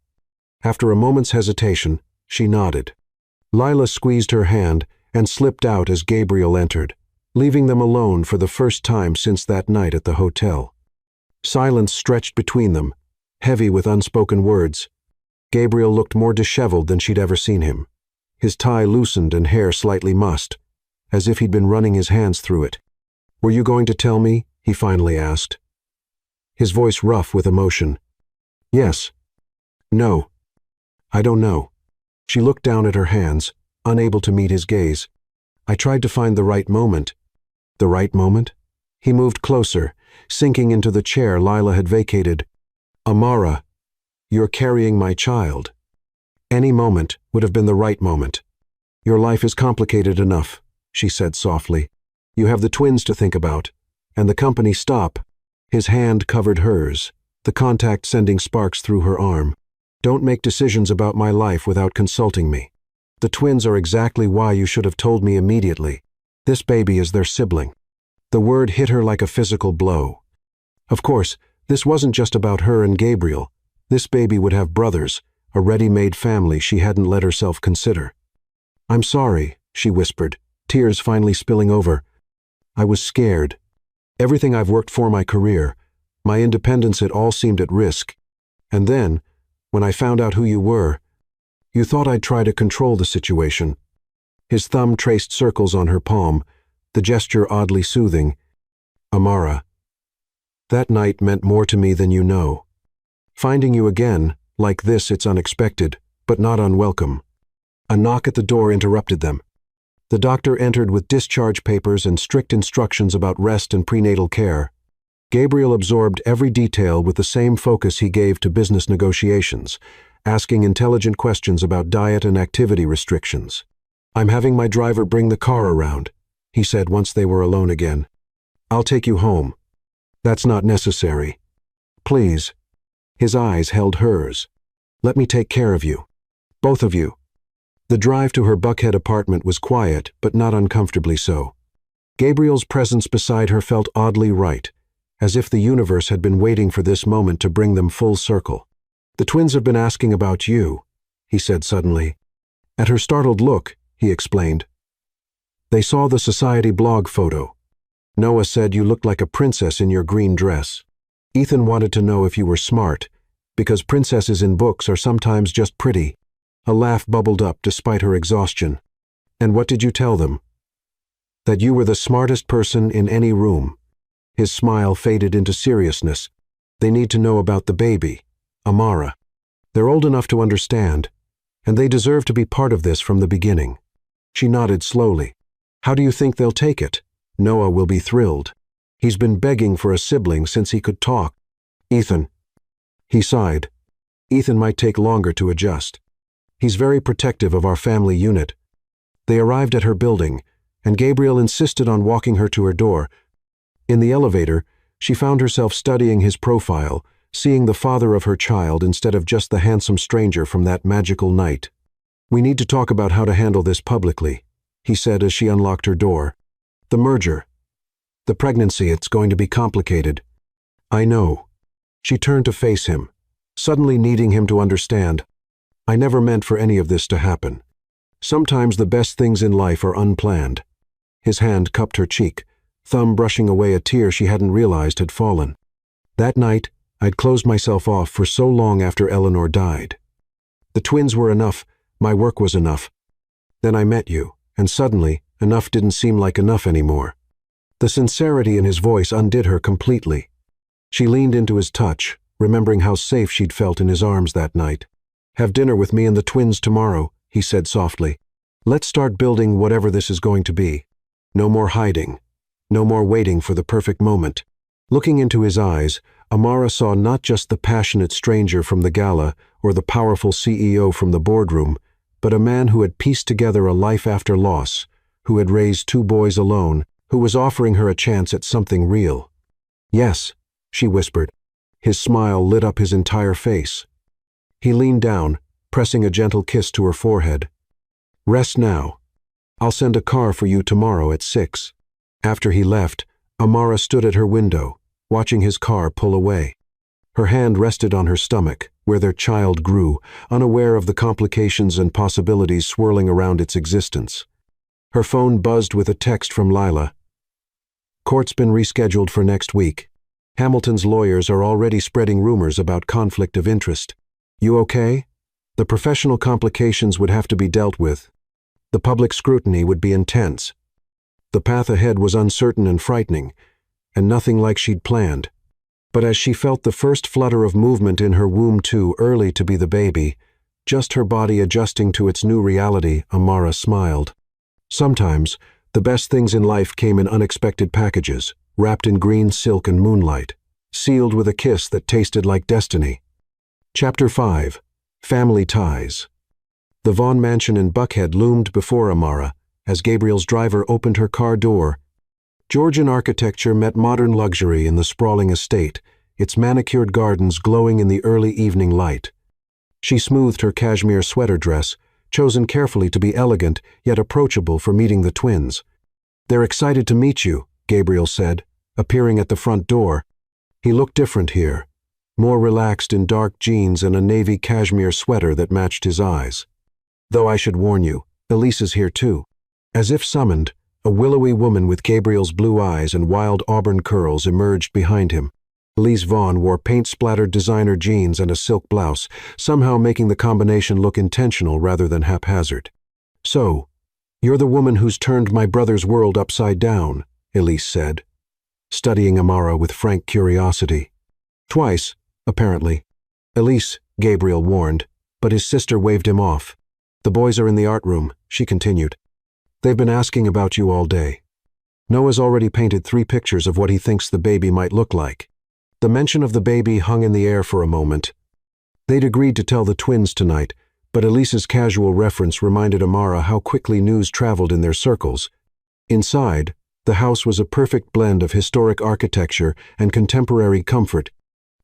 After a moment's hesitation, she nodded. Lila squeezed her hand and slipped out as Gabriel entered, leaving them alone for the first time since that night at the hotel. Silence stretched between them, heavy with unspoken words. Gabriel looked more disheveled than she'd ever seen him. His tie loosened and hair slightly mussed, as if he'd been running his hands through it. "Were you going to tell me?" he finally asked. His voice rough with emotion. "Yes. No. I don't know." She looked down at her hands, unable to meet his gaze. "I tried to find the right moment." The right moment? He moved closer, sinking into the chair Lila had vacated. "Amara, you're carrying my child. Any moment would have been the right moment. Your life is complicated enough," she said softly. "You have the twins to think about, and the company stop." His hand covered hers, the contact sending sparks through her arm. "Don't make decisions about my life without consulting me. The twins are exactly why you should have told me immediately. This baby is their sibling." The word hit her like a physical blow. Of course, this wasn't just about her and Gabriel. This baby would have brothers, a ready-made family she hadn't let herself consider. "I'm sorry," she whispered, tears finally spilling over. "I was scared. Everything I've worked for, my career, my independence, it all seemed at risk. And then, when I found out who you were, you thought I'd try to control the situation." His thumb traced circles on her palm, the gesture oddly soothing. "Amara, that night meant more to me than you know. Finding you again, like this, it's unexpected, but not unwelcome." A knock at the door interrupted them. The doctor entered with discharge papers and strict instructions about rest and prenatal care. Gabriel absorbed every detail with the same focus he gave to business negotiations, asking intelligent questions about diet and activity restrictions. "I'm having my driver bring the car around," he said once they were alone again. "I'll take you home." "That's not necessary. Please." His eyes held hers. "Let me take care of you. Both of you." The drive to her Buckhead apartment was quiet, but not uncomfortably so. Gabriel's presence beside her felt oddly right, as if the universe had been waiting for this moment to bring them full circle. "The twins have been asking about you," he said suddenly. At her startled look, he explained. "They saw the society blog photo. Noah said you looked like a princess in your green dress. Ethan wanted to know if you were smart, because princesses in books are sometimes just pretty." A laugh bubbled up despite her exhaustion. "And what did you tell them?" "That you were the smartest person in any room." His smile faded into seriousness. "They need to know about the baby, Amara. They're old enough to understand, and they deserve to be part of this from the beginning." She nodded slowly. "How do you think they'll take it?" "Noah will be thrilled. He's been begging for a sibling since he could talk." "Ethan." He sighed. "Ethan might take longer to adjust. He's very protective of our family unit." They arrived at her building, and Gabriel insisted on walking her to her door. In the elevator, she found herself studying his profile, seeing the father of her child instead of just the handsome stranger from that magical night. "We need to talk about how to handle this publicly," he said as she unlocked her door. "The merger. The pregnancy, it's going to be complicated." "I know." She turned to face him, suddenly needing him to understand. "I never meant for any of this to happen. Sometimes the best things in life are unplanned." His hand cupped her cheek, thumb brushing away a tear she hadn't realized had fallen. "That night, I'd closed myself off for so long after Eleanor died. The twins were enough, my work was enough. Then I met you, and suddenly, enough didn't seem like enough anymore." The sincerity in his voice undid her completely. She leaned into his touch, remembering how safe she'd felt in his arms that night. "Have dinner with me and the twins tomorrow," he said softly. "Let's start building whatever this is going to be." No more hiding. No more waiting for the perfect moment. Looking into his eyes, Amara saw not just the passionate stranger from the gala or the powerful CEO from the boardroom, but a man who had pieced together a life after loss, who had raised 2 boys alone, who was offering her a chance at something real. "Yes," she whispered. His smile lit up his entire face. He leaned down, pressing a gentle kiss to her forehead. "Rest now. I'll send a car for you tomorrow at 6. After he left, Amara stood at her window, watching his car pull away. Her hand rested on her stomach, where their child grew, unaware of the complications and possibilities swirling around its existence. Her phone buzzed with a text from Lila. "Court's been rescheduled for next week. Hamilton's lawyers are already spreading rumors about conflict of interest. You okay? The professional complications would have to be dealt with. The public scrutiny would be intense." The path ahead was uncertain and frightening, and nothing like she'd planned. But as she felt the first flutter of movement in her womb too early to be the baby, just her body adjusting to its new reality, Amara smiled. Sometimes, the best things in life came in unexpected packages, wrapped in green silk and moonlight, sealed with a kiss that tasted like destiny. Chapter 5. Family Ties. The Vaughn mansion in Buckhead loomed before Amara as Gabriel's driver opened her car door. Georgian architecture met modern luxury in the sprawling estate, its manicured gardens glowing in the early evening light. She smoothed her cashmere sweater dress, chosen carefully to be elegant yet approachable for meeting the twins. "They're excited to meet you," Gabriel said, appearing at the front door. He looked different here, more relaxed in dark jeans and a navy cashmere sweater that matched his eyes. "Though I should warn you, Elise is here too." As if summoned, a willowy woman with Gabriel's blue eyes and wild auburn curls emerged behind him. Elise Vaughn wore paint-splattered designer jeans and a silk blouse, somehow making the combination look intentional rather than haphazard. "So, you're the woman who's turned my brother's world upside down," Elise said, studying Amara with frank curiosity. "Twice, apparently." "Elise," Gabriel warned, but his sister waved him off. "The boys are in the art room," she continued. "They've been asking about you all day. Noah's already painted 3 pictures of what he thinks the baby might look like." The mention of the baby hung in the air for a moment. They'd agreed to tell the twins tonight, but Elise's casual reference reminded Amara how quickly news traveled in their circles. Inside, the house was a perfect blend of historic architecture and contemporary comfort.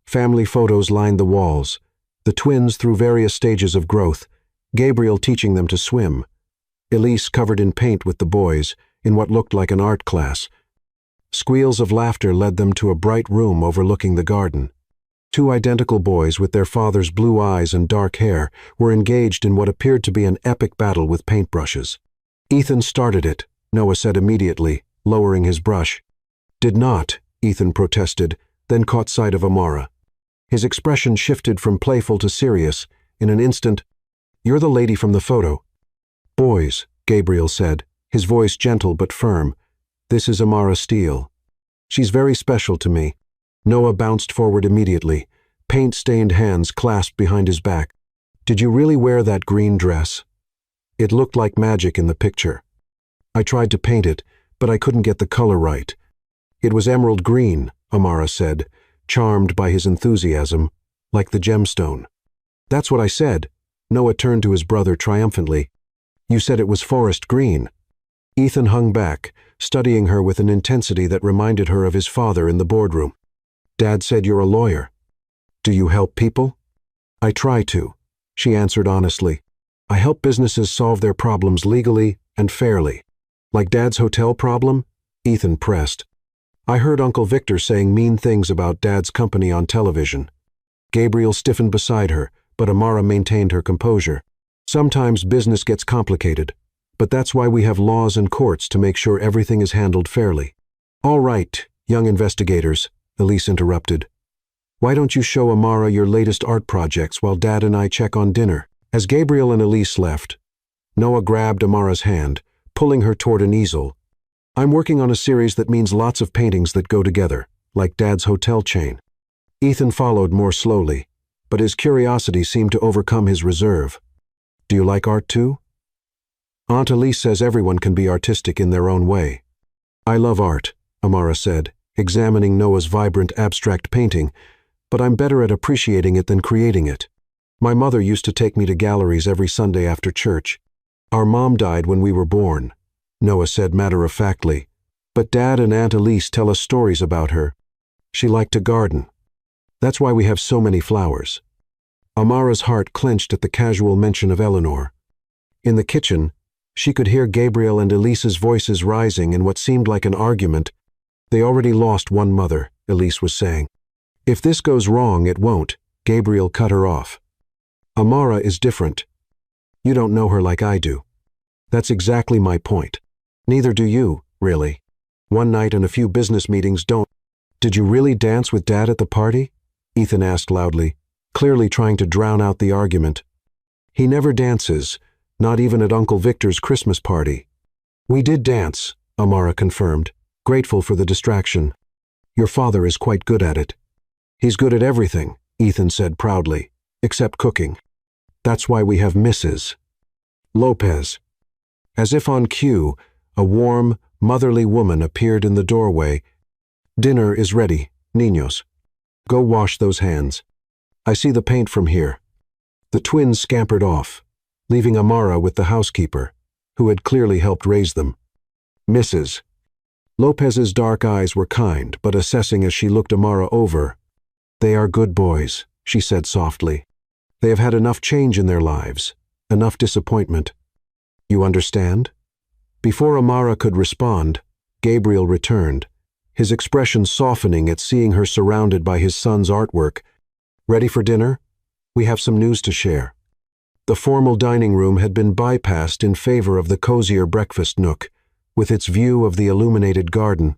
Family photos lined the walls, the twins through various stages of growth, Gabriel teaching them to swim, Elise covered in paint with the boys, in what looked like an art class. Squeals of laughter led them to a bright room overlooking the garden. 2 identical boys with their father's blue eyes and dark hair were engaged in what appeared to be an epic battle with paintbrushes. "Ethan started it," Noah said immediately, lowering his brush. "Did not," Ethan protested, then caught sight of Amara. His expression shifted from playful to serious. In an instant, "You're the lady from the photo." "Boys," Gabriel said, his voice gentle but firm. "This is Amara Steele. She's very special to me." Noah bounced forward immediately, paint-stained hands clasped behind his back. "Did you really wear that green dress? It looked like magic in the picture. I tried to paint it, but I couldn't get the color right." "It was emerald green," Amara said, charmed by his enthusiasm, "like the gemstone." "That's what I said." Noah turned to his brother triumphantly. "You said it was forest green." Ethan hung back, studying her with an intensity that reminded her of his father in the boardroom. "Dad said you're a lawyer. Do you help people?" "I try to," she answered honestly. "I help businesses solve their problems legally and fairly." "Like Dad's hotel problem?" Ethan pressed. "I heard Uncle Victor saying mean things about Dad's company on television." Gabriel stiffened beside her, but Amara maintained her composure. "Sometimes business gets complicated, but that's why we have laws and courts to make sure everything is handled fairly." "All right, young investigators," Elise interrupted. "Why don't you show Amara your latest art projects while Dad and I check on dinner?" As Gabriel and Elise left, Noah grabbed Amara's hand, pulling her toward an easel. "I'm working on a series that means lots of paintings that go together, like Dad's hotel chain." Ethan followed more slowly, but his curiosity seemed to overcome his reserve. "Do you like art too?" "Aunt Elise says everyone can be artistic in their own way," I love art, Amara said, examining Noah's vibrant abstract painting, but I'm better at appreciating it than creating it. My mother used to take me to galleries every Sunday after church. Our mom died when we were born, Noah said matter-of-factly, but Dad and Aunt Elise tell us stories about her. She liked to garden. That's why we have so many flowers. Amara's heart clenched at the casual mention of Eleanor. In the kitchen, she could hear Gabriel and Elise's voices rising in what seemed like an argument. They already lost one mother, Elise was saying. If this goes wrong, it won't, Gabriel cut her off. Amara is different. You don't know her like I do. That's exactly my point. Neither do you, really. One night and a few business meetings don't. Did you really dance with Dad at the party? Ethan asked loudly, clearly trying to drown out the argument. He never dances, not even at Uncle Victor's Christmas party. We did dance, Amara confirmed, grateful for the distraction. Your father is quite good at it. He's good at everything, Ethan said proudly, except cooking. That's why we have Mrs. Lopez. As if on cue, a warm, motherly woman appeared in the doorway. Dinner is ready, niños. Go wash those hands. I see the paint from here. The twins scampered off, leaving Amara with the housekeeper, who had clearly helped raise them. Mrs. Lopez's dark eyes were kind, but assessing as she looked Amara over. They are good boys, she said softly. They have had enough change in their lives, enough disappointment. You understand? Before Amara could respond, Gabriel returned, his expression softening at seeing her surrounded by his son's artwork. Ready for dinner? We have some news to share. The formal dining room had been bypassed in favor of the cozier breakfast nook, with its view of the illuminated garden.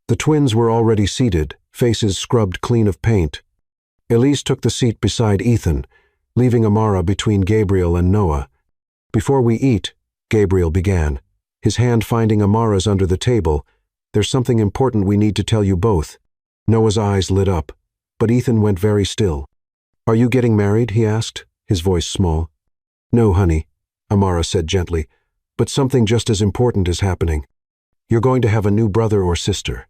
The twins were already seated, faces scrubbed clean of paint. Elise took the seat beside Ethan, leaving Amara between Gabriel and Noah. Before we eat, Gabriel began, his hand finding Amara's under the table. There's something important we need to tell you both. Noah's eyes lit up, but Ethan went very still. Are you getting married? He asked, his voice small. No, honey, Amara said gently, but something just as important is happening. You're going to have a new brother or sister.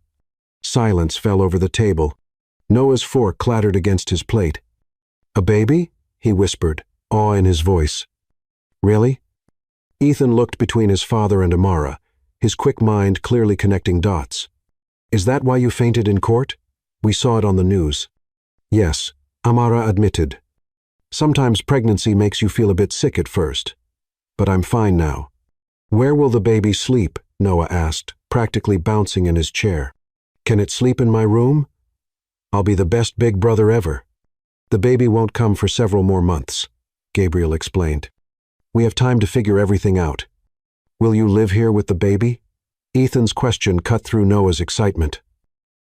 Silence fell over the table. Noah's fork clattered against his plate. A baby? He whispered, awe in his voice. Really? Ethan looked between his father and Amara, his quick mind clearly connecting dots. Is that why you fainted in court? We saw it on the news. Yes, Amara admitted. Sometimes pregnancy makes you feel a bit sick at first. But I'm fine now. Where will the baby sleep? Noah asked, practically bouncing in his chair. Can it sleep in my room? I'll be the best big brother ever. The baby won't come for several more months, Gabriel explained. We have time to figure everything out. Will you live here with the baby? Ethan's question cut through Noah's excitement.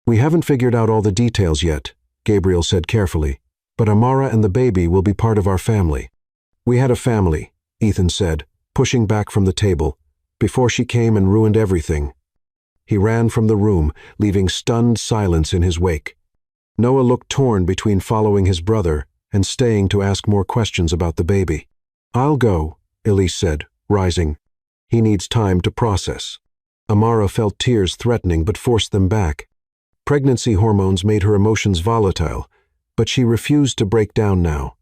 We haven't figured out all the details yet, Gabriel said carefully, but Amara and the baby will be part of our family. We had a family, Ethan said, pushing back from the table, before she came and ruined everything. He ran from the room, leaving stunned silence in his wake. Noah looked torn between following his brother and staying to ask more questions about the baby. I'll go, Elise said, rising. He needs time to process. Amara felt tears threatening but forced them back. Pregnancy hormones made her emotions volatile, but she refused to break down now.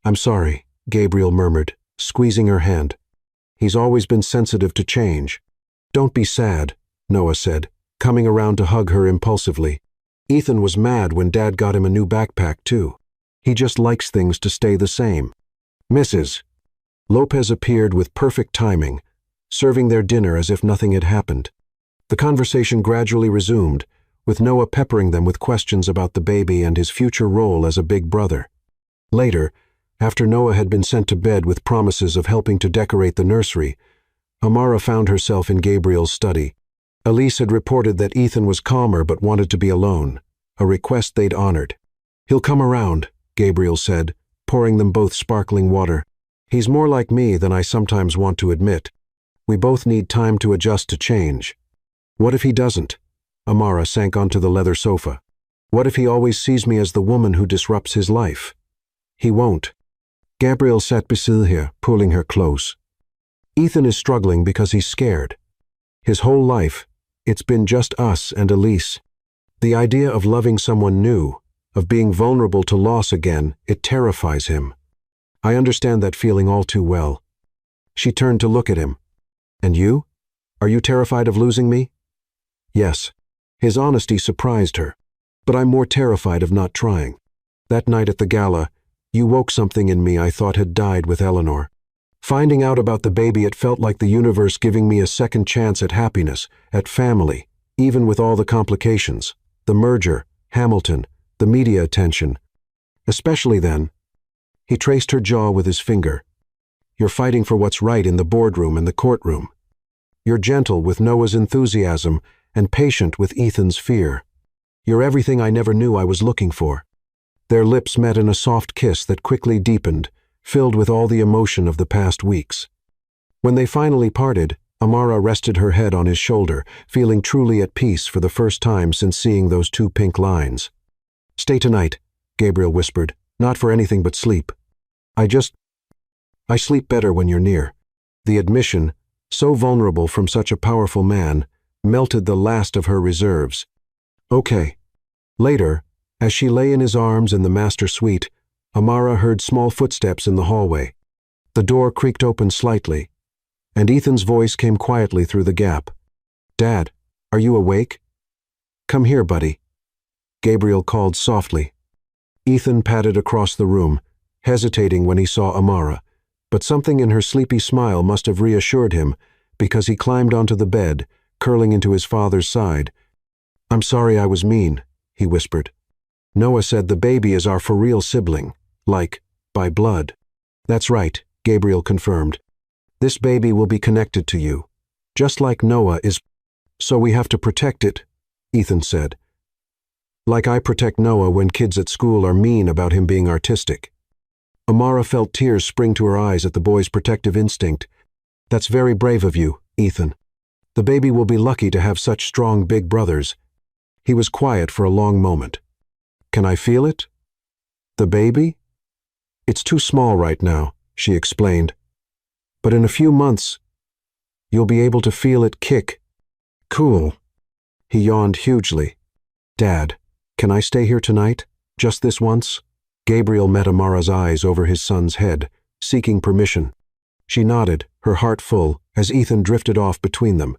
I'm sorry, Gabriel murmured, squeezing her hand. He's always been sensitive to change. Don't be sad, Noah said, coming around to hug her impulsively. Ethan was mad when Dad got him a new backpack, too. He just likes things to stay the same. Mrs. Lopez appeared with perfect timing, serving their dinner as if nothing had happened. The conversation gradually resumed, with Noah peppering them with questions about the baby and his future role as a big brother. Later, after Noah had been sent to bed with promises of helping to decorate the nursery, Amara found herself in Gabriel's study. Elise had reported that Ethan was calmer but wanted to be alone, a request they'd honored. He'll come around, Gabriel said, pouring them both sparkling water. He's more like me than I sometimes want to admit. We both need time to adjust to change. What if he doesn't? Amara sank onto the leather sofa. What if he always sees me as the woman who disrupts his life? He won't. Gabriel sat beside her, pulling her close. Ethan is struggling because he's scared. His whole life, It's been just us and Elise. The idea of loving someone new, of being vulnerable to loss again, it terrifies him. I understand that feeling all too well. She turned to look at him. And you? Are you terrified of losing me? Yes. His honesty surprised her. But I'm more terrified of not trying. That night at the gala, you woke something in me I thought had died with Eleanor. Finding out about the baby, it felt like the universe giving me a second chance at happiness, at family, even with all the complications. The merger, Hamilton, the media attention. Especially then. He traced her jaw with his finger. You're fighting for what's right in the boardroom and the courtroom. You're gentle with Noah's enthusiasm and patient with Ethan's fear. You're everything I never knew I was looking for. Their lips met in a soft kiss that quickly deepened, filled with all the emotion of the past weeks. When they finally parted, Amara rested her head on his shoulder, feeling truly at peace for the first time since seeing those two pink lines. Stay tonight, Gabriel whispered, not for anything but sleep. I sleep better when you're near. The admission, so vulnerable from such a powerful man, melted the last of her reserves. Okay. Later, as she lay in his arms in the master suite, Amara heard small footsteps in the hallway. The door creaked open slightly, and Ethan's voice came quietly through the gap. Dad, are you awake? Come here, buddy. Gabriel called softly. Ethan padded across the room, hesitating when he saw Amara, but something in her sleepy smile must have reassured him, because he climbed onto the bed, curling into his father's side. I'm sorry I was mean, he whispered. Noah said the baby is our for-real sibling, like, by blood. That's right, Gabriel confirmed. This baby will be connected to you, just like Noah is. So we have to protect it, Ethan said. Like I protect Noah when kids at school are mean about him being artistic. Amara felt tears spring to her eyes at the boy's protective instinct. That's very brave of you, Ethan. The baby will be lucky to have such strong big brothers. He was quiet for a long moment. Can I feel it? The baby? It's too small right now, she explained. But in a few months, you'll be able to feel it kick. Cool. He yawned hugely. Dad, can I stay here tonight? Just this once? Gabriel met Amara's eyes over his son's head, seeking permission. She nodded, her heart full, as Ethan drifted off between them.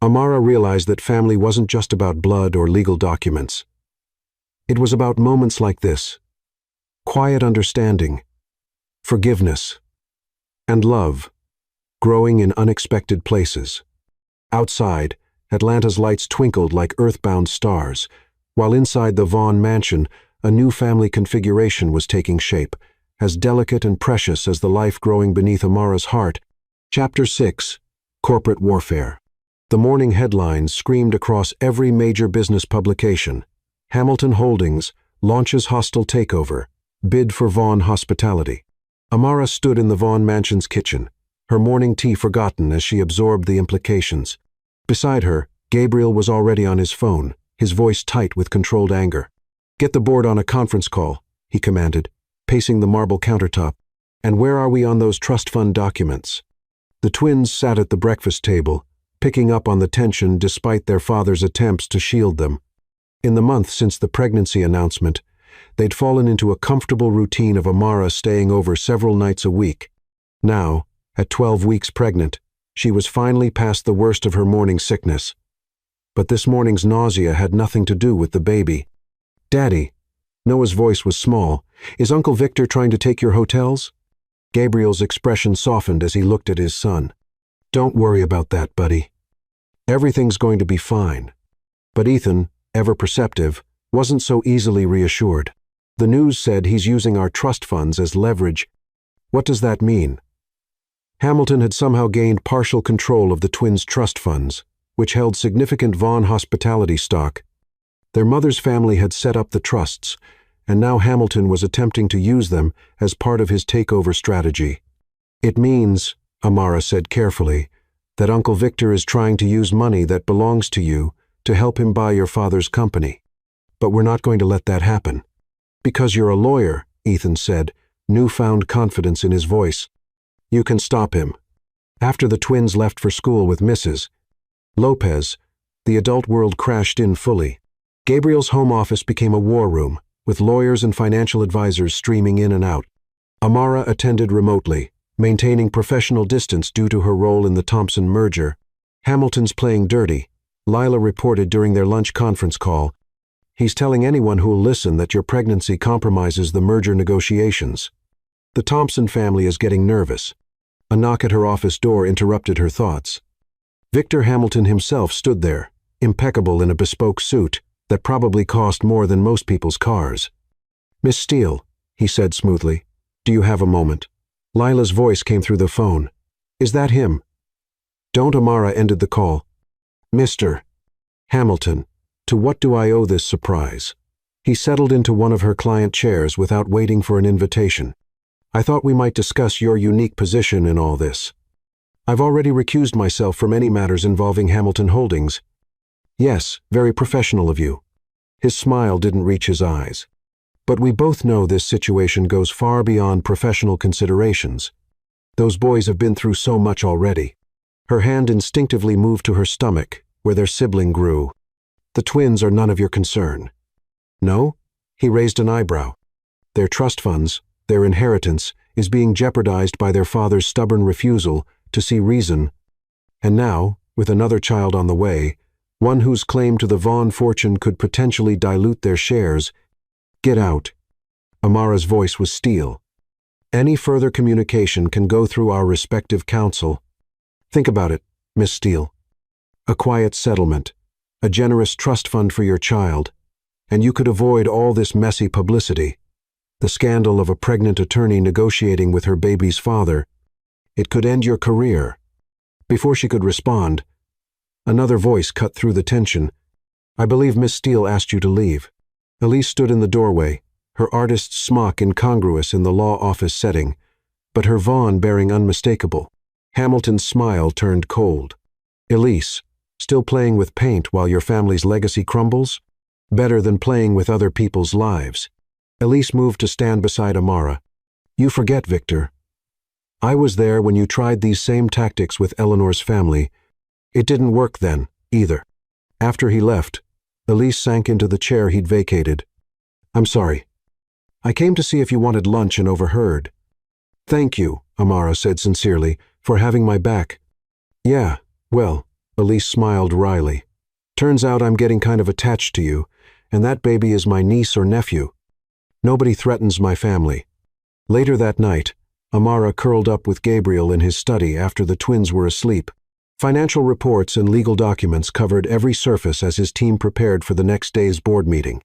Amara realized that family wasn't just about blood or legal documents. It was about moments like this. Quiet understanding, forgiveness, and love, growing in unexpected places. Outside, Atlanta's lights twinkled like earthbound stars, while inside the Vaughn mansion, a new family configuration was taking shape, as delicate and precious as the life growing beneath Amara's heart. Chapter 6, Corporate Warfare. The morning headlines screamed across every major business publication. Hamilton Holdings launches hostile takeover, bid for Vaughn hospitality. Amara stood in the Vaughn mansion's kitchen, her morning tea forgotten as she absorbed the implications. Beside her, Gabriel was already on his phone, his voice tight with controlled anger. Get the board on a conference call, he commanded, pacing the marble countertop. And where are we on those trust fund documents? The twins sat at the breakfast table, picking up on the tension despite their father's attempts to shield them. In the month since the pregnancy announcement, they'd fallen into a comfortable routine of Amara staying over several nights a week. Now, at 12 weeks pregnant, she was finally past the worst of her morning sickness. But this morning's nausea had nothing to do with the baby. Daddy, Noah's voice was small, is Uncle Victor trying to take your hotels? Gabriel's expression softened as he looked at his son. Don't worry about that, buddy. Everything's going to be fine. But Ethan, ever perceptive, wasn't so easily reassured. The news said he's using our trust funds as leverage. What does that mean? Hamilton had somehow gained partial control of the twins' trust funds, which held significant Vaughn hospitality stock. Their mother's family had set up the trusts, and now Hamilton was attempting to use them as part of his takeover strategy. It means, Amara said carefully, that Uncle Victor is trying to use money that belongs to you to help him buy your father's company. But we're not going to let that happen. Because you're a lawyer, Ethan said, newfound confidence in his voice. You can stop him. After the twins left for school with Mrs. Lopez, The adult world crashed in fully. Gabriel's home office became a war room, with lawyers and financial advisors streaming in and out. Amara attended remotely, maintaining professional distance due to her role in the Thompson merger. Hamilton's playing dirty, Lila reported during their lunch conference call. He's telling anyone who'll listen that your pregnancy compromises the merger negotiations. The Thompson family is getting nervous. A knock at her office door interrupted her thoughts. Victor Hamilton himself stood there, impeccable in a bespoke suit that probably cost more than most people's cars. "Miss Steele," he said smoothly, "do you have a moment?" Lila's voice came through the phone. "Is that him?" "Don't." Amara ended the call. "Mr. Hamilton, to what do I owe this surprise?" He settled into one of her client chairs without waiting for an invitation. "I thought we might discuss your unique position in all this. I've already recused myself from any matters involving Hamilton Holdings." "Yes, very professional of you." His smile didn't reach his eyes. "But we both know this situation goes far beyond professional considerations. Those boys have been through so much already." Her hand instinctively moved to her stomach, where their sibling grew. "The twins are none of your concern." "No?" He raised an eyebrow. "Their trust funds, their inheritance, is being jeopardized by their father's stubborn refusal to see reason. And now, with another child on the way, one whose claim to the Vaughn fortune could potentially dilute their shares. Get out." Amara's voice was steel. "Any further communication can go through our respective counsel. Think about it, Miss Steele. A quiet settlement, a generous trust fund for your child, and you could avoid all this messy publicity. The scandal of a pregnant attorney negotiating with her baby's father. It could end your career." Before she could respond, another voice cut through the tension. "I believe Miss Steele asked you to leave." Elise stood in the doorway, her artist's smock incongruous in the law office setting, but her Vaughn bearing unmistakable. Hamilton's smile turned cold. "Elise, still playing with paint while your family's legacy crumbles? Better than playing with other people's lives." Elise moved to stand beside Amara. "You forget, Victor. I was there when you tried these same tactics with Eleanor's family. It didn't work then, either." After he left, Elise sank into the chair he'd vacated. "I'm sorry. I came to see if you wanted lunch and overheard." "Thank you," Amara said sincerely, "for having my back." "Yeah, well," Elise smiled wryly. "Turns out I'm getting kind of attached to you, and that baby is my niece or nephew. Nobody threatens my family." Later that night, Amara curled up with Gabriel in his study after the twins were asleep. Financial reports and legal documents covered every surface as his team prepared for the next day's board meeting.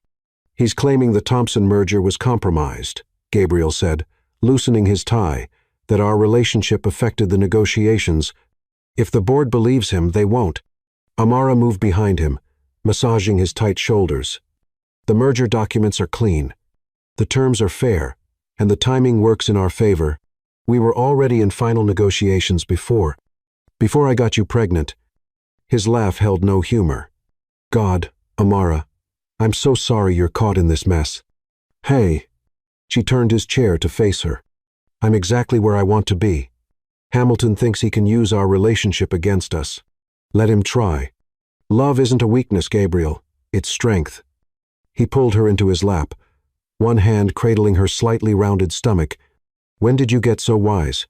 "He's claiming the Thompson merger was compromised," Gabriel said, loosening his tie, "that our relationship affected the negotiations. If the board believes him, they won't." Amara moved behind him, massaging his tight shoulders. "The merger documents are clean. The terms are fair, and the timing works in our favor. We were already in final negotiations before I got you pregnant." His laugh held no humor. "God, Amara, I'm so sorry you're caught in this mess." "Hey." She turned his chair to face her. "I'm exactly where I want to be. Hamilton thinks he can use our relationship against us. Let him try. Love isn't a weakness, Gabriel. It's strength." He pulled her into his lap, one hand cradling her slightly rounded stomach. "When did you get so wise?"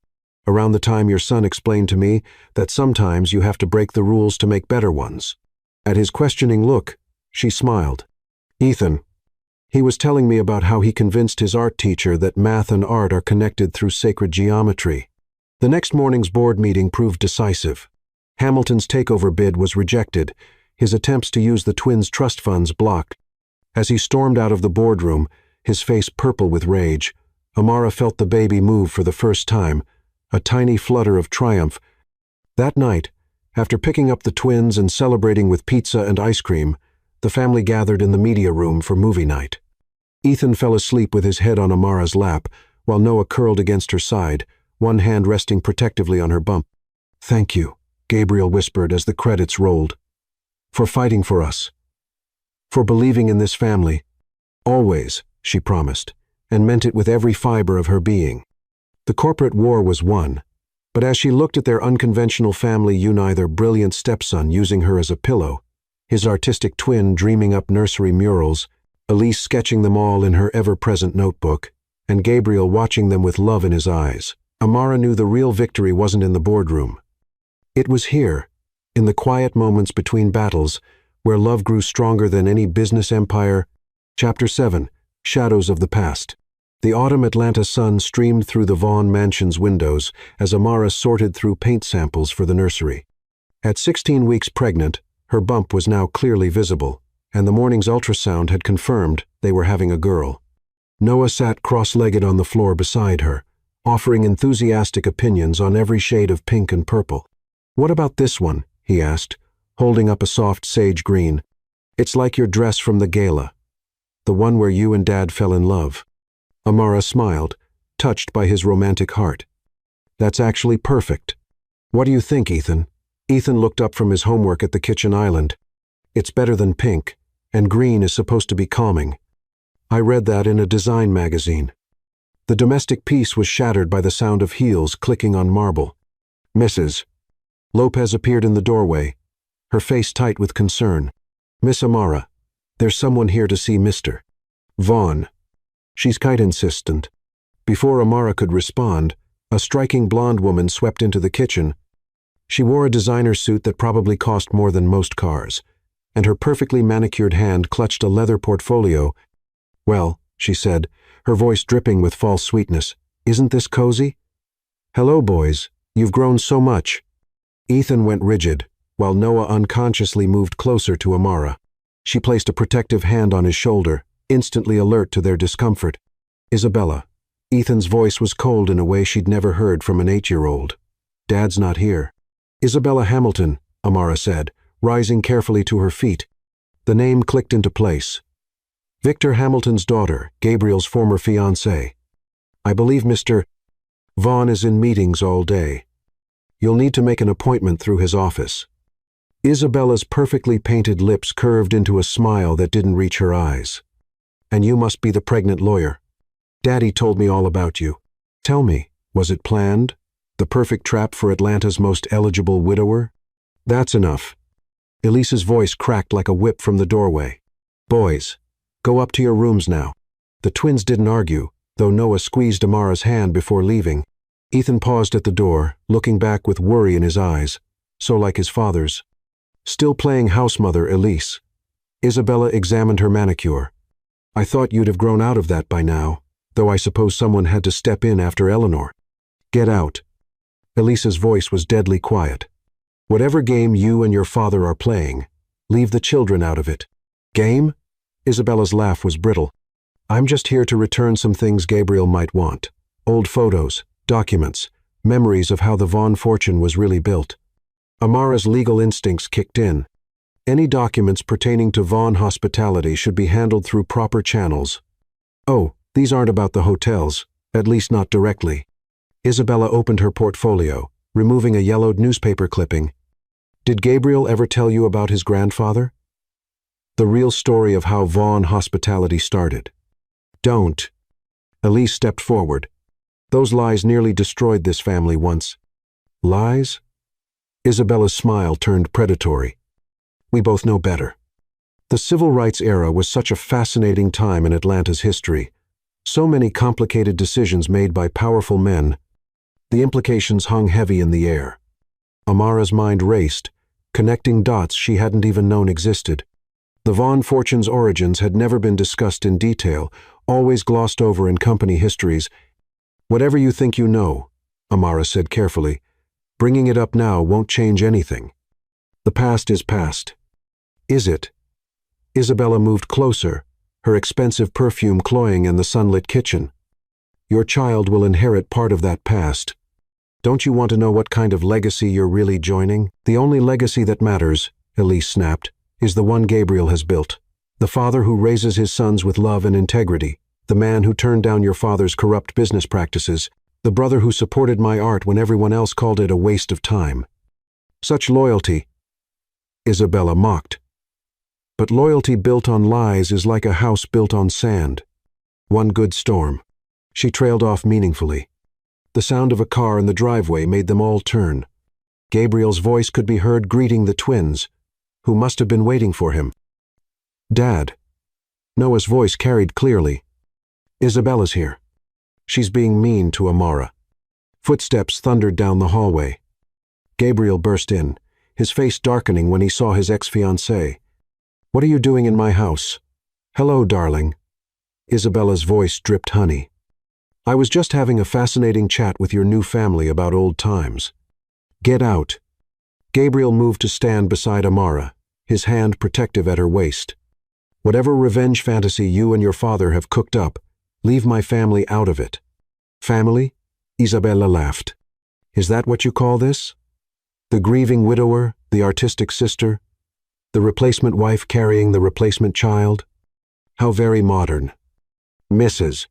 "Around the time your son explained to me that sometimes you have to break the rules to make better ones." At his questioning look, she smiled. "Ethan. He was telling me about how he convinced his art teacher that math and art are connected through sacred geometry." The next morning's board meeting proved decisive. Hamilton's takeover bid was rejected, his attempts to use the twins' trust funds blocked. As he stormed out of the boardroom, his face purple with rage, Amara felt the baby move for the first time, a tiny flutter of triumph. That night, after picking up the twins and celebrating with pizza and ice cream, the family gathered in the media room for movie night. Ethan fell asleep with his head on Amara's lap, while Noah curled against her side, one hand resting protectively on her bump. "Thank you," Gabriel whispered as the credits rolled. "For fighting for us. For believing in this family. Always," she promised, and meant it with every fiber of her being. The corporate war was won, but as she looked at their unconventional family unite, their brilliant stepson using her as a pillow, his artistic twin dreaming up nursery murals, Elise sketching them all in her ever-present notebook, and Gabriel watching them with love in his eyes. Amara knew the real victory wasn't in the boardroom. It was here, in the quiet moments between battles, where love grew stronger than any business empire. Chapter 7, Shadows of the Past. The autumn Atlanta sun streamed through the Vaughn mansion's windows as Amara sorted through paint samples for the nursery. At 16 weeks pregnant, her bump was now clearly visible, and the morning's ultrasound had confirmed they were having a girl. Noah sat cross-legged on the floor beside her, offering enthusiastic opinions on every shade of pink and purple. "What about this one?" he asked, holding up a soft sage green. "It's like your dress from the gala. The one where you and Dad fell in love." Amara smiled, touched by his romantic heart. "That's actually perfect. What do you think, Ethan?" Ethan looked up from his homework at the kitchen island. "It's better than pink, and green is supposed to be calming. I read that in a design magazine." The domestic peace was shattered by the sound of heels clicking on marble. "Mrs." Lopez appeared in the doorway, her face tight with concern. "Miss Amara, there's someone here to see Mr. Vaughn." She's quite insistent. Before Amara could respond, a striking blonde woman swept into the kitchen. She wore a designer suit that probably cost more than most cars, and her perfectly manicured hand clutched a leather portfolio. "Well," she said, her voice dripping with false sweetness, "isn't this cozy?" "Hello, boys. You've grown so much." Ethan went rigid, while Noah unconsciously moved closer to Amara. She placed a protective hand on his shoulder, instantly alert to their discomfort. "Isabella." Ethan's voice was cold in a way she'd never heard from an 8-year-old. "Dad's not here." "Isabella Hamilton," Amara said, rising carefully to her feet. The name clicked into place. "Victor Hamilton's daughter, Gabriel's former fiancée. I believe Mr. Vaughn is in meetings all day. You'll need to make an appointment through his office." Isabella's perfectly painted lips curved into a smile that didn't reach her eyes. "And you must be the pregnant lawyer. Daddy told me all about you. Tell me, was it planned? The perfect trap for Atlanta's most eligible widower?" "That's enough." Elise's voice cracked like a whip from the doorway. "Boys, go up to your rooms now." The twins didn't argue, though Noah squeezed Amara's hand before leaving. Ethan paused at the door, looking back with worry in his eyes, so like his father's. Still playing house mother, Elise. Isabella examined her manicure. "I thought you'd have grown out of that by now, though I suppose someone had to step in after Eleanor." "Get out." Elise's voice was deadly quiet. "Whatever game you and your father are playing, leave the children out of it." "Game?" Isabella's laugh was brittle. "I'm just here to return some things Gabriel might want. Old photos, documents, memories of how the Vaughn fortune was really built." Amara's legal instincts kicked in. Any documents pertaining to Vaughn hospitality should be handled through proper channels. "Oh, these aren't about the hotels, at least not directly." Isabella opened her portfolio, removing a yellowed newspaper clipping. "Did Gabriel ever tell you about his grandfather? The real story of how Vaughn hospitality started." "Don't." Elise stepped forward. "Those lies nearly destroyed this family once." "Lies?" Isabella's smile turned predatory. "We both know better." The civil rights era was such a fascinating time in Atlanta's history. So many complicated decisions made by powerful men. The implications hung heavy in the air. Amara's mind raced, connecting dots she hadn't even known existed. The Vaughn fortune's origins had never been discussed in detail, always glossed over in company histories. "Whatever you think you know," Amara said carefully, "bringing it up now won't change anything. The past is past." "Is it?" Isabella moved closer, her expensive perfume cloying in the sunlit kitchen. "Your child will inherit part of that past. Don't you want to know what kind of legacy you're really joining?" "The only legacy that matters," Elise snapped, "is the one Gabriel has built. The father who raises his sons with love and integrity. The man who turned down your father's corrupt business practices. The brother who supported my art when everyone else called it a waste of time." "Such loyalty," Isabella mocked. "But loyalty built on lies is like a house built on sand. One good storm." She trailed off meaningfully. The sound of a car in the driveway made them all turn. Gabriel's voice could be heard greeting the twins. who must have been waiting for him. "Dad." Noah's voice carried clearly. "Isabella's here. She's being mean to Amara." Footsteps thundered down the hallway. Gabriel burst in, his face darkening when he saw his ex-fiancée. "What are you doing in my house?" "Hello, darling." Isabella's voice dripped honey. "I was just having a fascinating chat with your new family about old times." "Get out." Gabriel moved to stand beside Amara, his hand protective at her waist. "Whatever revenge fantasy you and your father have cooked up, leave my family out of it." "Family?" Isabella laughed. "Is that what you call this? The grieving widower, the artistic sister, the replacement wife carrying the replacement child? How very modern." "Mrs.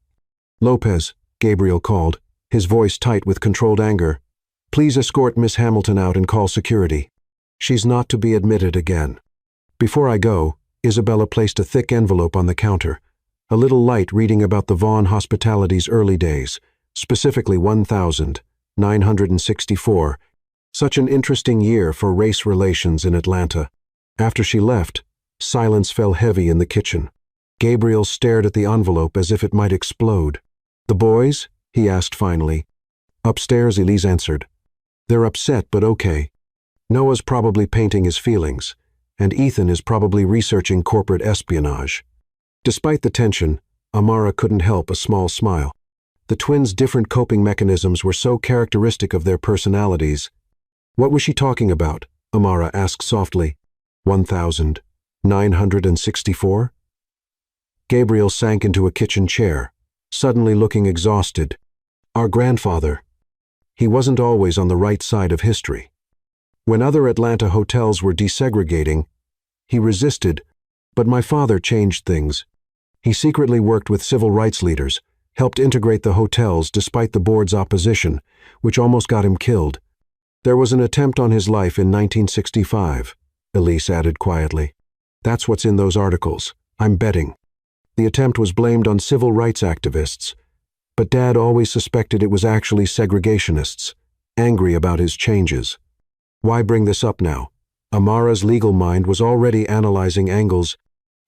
Lopez," Gabriel called, his voice tight with controlled anger. "Please escort Miss Hamilton out and call security. She's not to be admitted again." "Before I go," Isabella placed a thick envelope on the counter, a little light reading about the Vaughn Hospitality's early days, specifically 1964. Such an interesting year for race relations in Atlanta. After she left, silence fell heavy in the kitchen. Gabriel stared at the envelope as if it might explode. "The boys?" he asked finally. "Upstairs," Elise answered. "They're upset, but okay. Noah's probably painting his feelings, and Ethan is probably researching corporate espionage." Despite the tension, Amara couldn't help a small smile. The twins' different coping mechanisms were so characteristic of their personalities. "What was she talking about?" Amara asked softly. 1964? Gabriel sank into a kitchen chair, suddenly looking exhausted. "Our grandfather. He wasn't always on the right side of history. When other Atlanta hotels were desegregating, he resisted, but my father changed things. He secretly worked with civil rights leaders, helped integrate the hotels despite the board's opposition, which almost got him killed. There was an attempt on his life in 1965, Elise added quietly. That's what's in those articles. I'm betting. The attempt was blamed on civil rights activists, but Dad always suspected it was actually segregationists, angry about his changes. Why bring this up now? Amara's legal mind was already analyzing angles.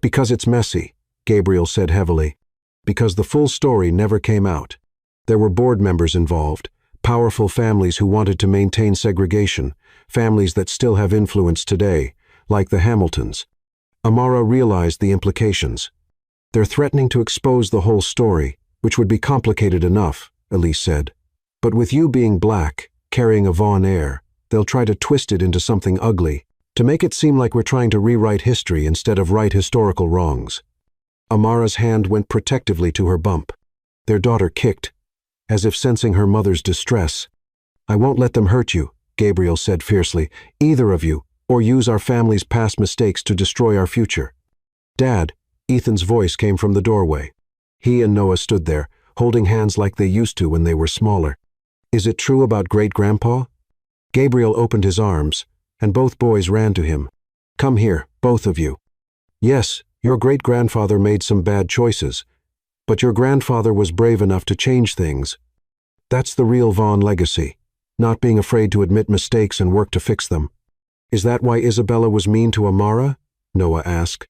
Because it's messy, Gabriel said heavily. Because the full story never came out. There were board members involved, powerful families who wanted to maintain segregation, families that still have influence today, like the Hamiltons. Amara realized the implications. They're threatening to expose the whole story, which would be complicated enough, Elise said. But with you being black, carrying a Vaughn heir, they'll try to twist it into something ugly, to make it seem like we're trying to rewrite history instead of right historical wrongs. Amara's hand went protectively to her bump. Their daughter kicked, as if sensing her mother's distress. I won't let them hurt you, Gabriel said fiercely, either of you, or use our family's past mistakes to destroy our future. Dad, Ethan's voice came from the doorway. He and Noah stood there, holding hands like they used to when they were smaller. Is it true about great-grandpa? Gabriel opened his arms, and both boys ran to him. Come here, both of you. Yes, your great-grandfather made some bad choices, but your grandfather was brave enough to change things. That's the real Vaughn legacy, not being afraid to admit mistakes and work to fix them. Is that why Isabella was mean to Amara? Noah asked.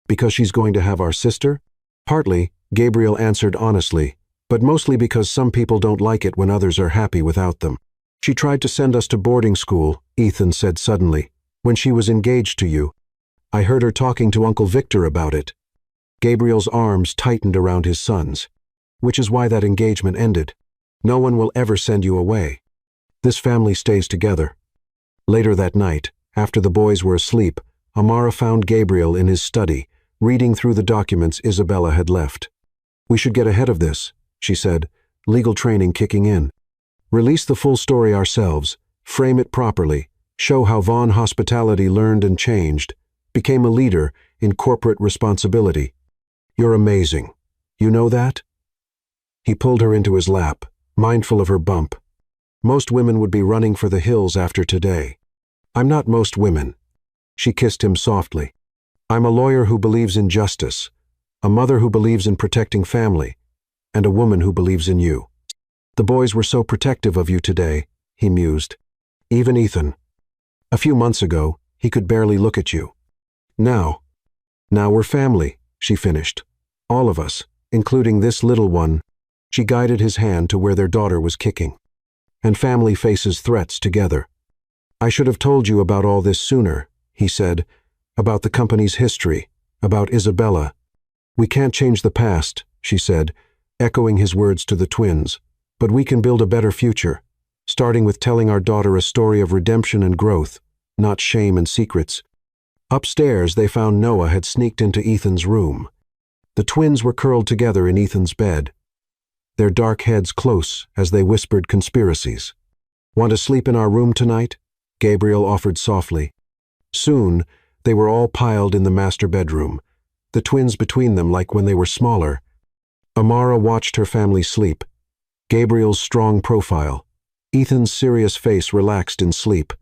Because she's going to have our sister? Partly, Gabriel answered honestly, but mostly because some people don't like it when others are happy without them. She tried to send us to boarding school, Ethan said suddenly, when she was engaged to you. I heard her talking to Uncle Victor about it. Gabriel's arms tightened around his son's, which is why that engagement ended. No one will ever send you away. This family stays together. Later that night, after the boys were asleep, Amara found Gabriel in his study, reading through the documents Isabella had left. We should get ahead of this, she said, legal training kicking in. Release the full story ourselves, frame it properly, show how Vaughn Hospitality learned and changed, became a leader in corporate responsibility. You're amazing. You know that? He pulled her into his lap, mindful of her bump. Most women would be running for the hills after today. I'm not most women. She kissed him softly. I'm a lawyer who believes in justice, a mother who believes in protecting family, and a woman who believes in you. The boys were so protective of you today, he mused. Even Ethan. A few months ago, he could barely look at you. Now we're family, she finished. All of us, including this little one. She guided his hand to where their daughter was kicking. And family faces threats together. I should have told you about all this sooner, he said, about the company's history, about Isabella. We can't change the past, she said, echoing his words to the twins, but we can build a better future, starting with telling our daughter a story of redemption and growth, not shame and secrets. Upstairs, they found Noah had sneaked into Ethan's room. The twins were curled together in Ethan's bed, their dark heads close as they whispered conspiracies. Want to sleep in our room tonight? Gabriel offered softly. Soon, they were all piled in the master bedroom, the twins between them like when they were smaller. Amara watched her family sleep. Gabriel's strong profile, Ethan's serious face relaxed in sleep,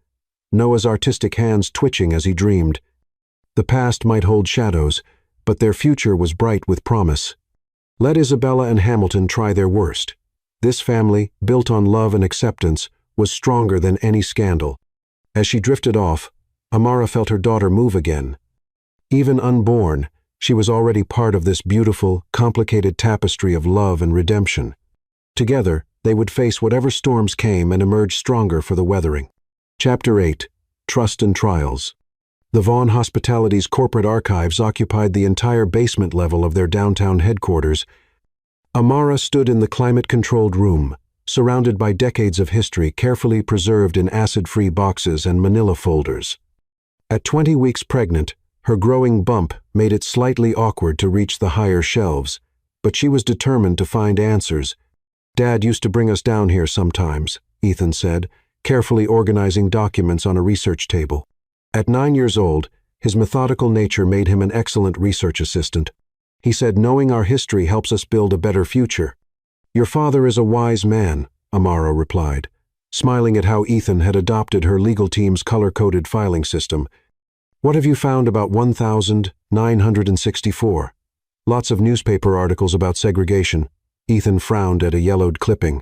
Noah's artistic hands twitching as he dreamed. The past might hold shadows, but their future was bright with promise. Let Isabella and Hamilton try their worst. This family, built on love and acceptance, was stronger than any scandal. As she drifted off, Amara felt her daughter move again. Even unborn, she was already part of this beautiful, complicated tapestry of love and redemption. Together, they would face whatever storms came and emerge stronger for the weathering. Chapter 8. Trust and Trials. The Vaughn Hospitality's corporate archives occupied the entire basement level of their downtown headquarters. Amara stood in the climate-controlled room, surrounded by decades of history carefully preserved in acid-free boxes and manila folders. At 20 weeks pregnant, her growing bump made it slightly awkward to reach the higher shelves, but she was determined to find answers. Dad used to bring us down here sometimes, Ethan said, carefully organizing documents on a research table. At 9 years old, his methodical nature made him an excellent research assistant. He said, knowing our history helps us build a better future. Your father is a wise man, Amara replied, smiling at how Ethan had adopted her legal team's color-coded filing system. What have you found about 1964? Lots of newspaper articles about segregation. Ethan frowned at a yellowed clipping.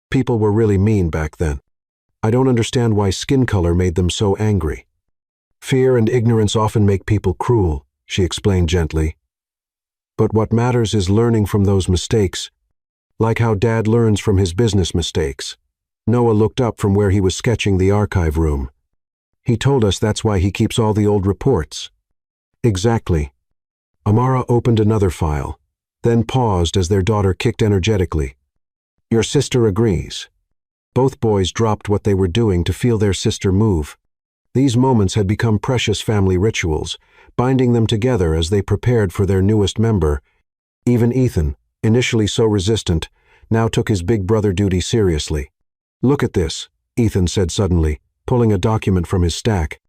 People were really mean back then. I don't understand why skin color made them so angry. Fear and ignorance often make people cruel, she explained gently. But what matters is learning from those mistakes, like how Dad learns from his business mistakes. Noah looked up from where he was sketching the archive room. He told us that's why he keeps all the old reports. Exactly. Amara opened another file, then paused as their daughter kicked energetically. Your sister agrees. Both boys dropped what they were doing to feel their sister move. These moments had become precious family rituals, binding them together as they prepared for their newest member. Even Ethan, initially so resistant, now took his big brother duty seriously. Look at this, Ethan said suddenly, pulling a document from his stack.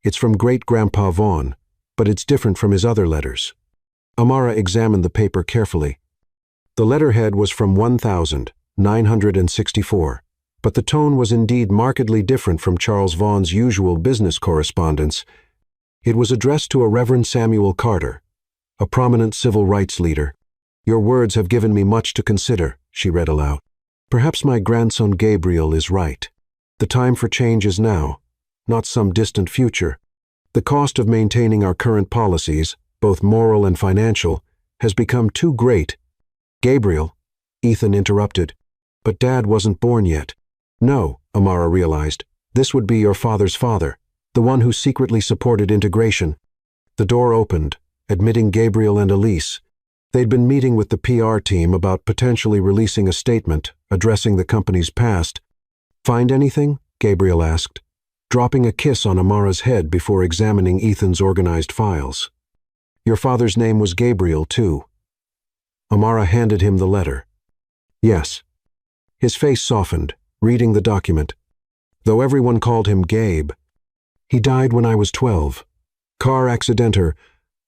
It's from Great-Grandpa Vaughn, but it's different from his other letters. Amara examined the paper carefully. The letterhead was from 1964. But the tone was indeed markedly different from Charles Vaughn's usual business correspondence. It was addressed to a Reverend Samuel Carter, a prominent civil rights leader. Your words have given me much to consider, she read aloud. Perhaps my grandson Gabriel is right. The time for change is now, not some distant future. The cost of maintaining our current policies, both moral and financial, has become too great. Gabriel, Ethan interrupted, but Dad wasn't born yet. No, Amara realized, this would be your father's father, the one who secretly supported integration. The door opened, admitting Gabriel and Elise. They'd been meeting with the PR team about potentially releasing a statement addressing the company's past. Find anything? Gabriel asked, dropping a kiss on Amara's head before examining Ethan's organized files. Your father's name was Gabriel, too. Amara handed him the letter. Yes. His face softened, reading the document. Though everyone called him Gabe, he died when I was 12. Car accidenter,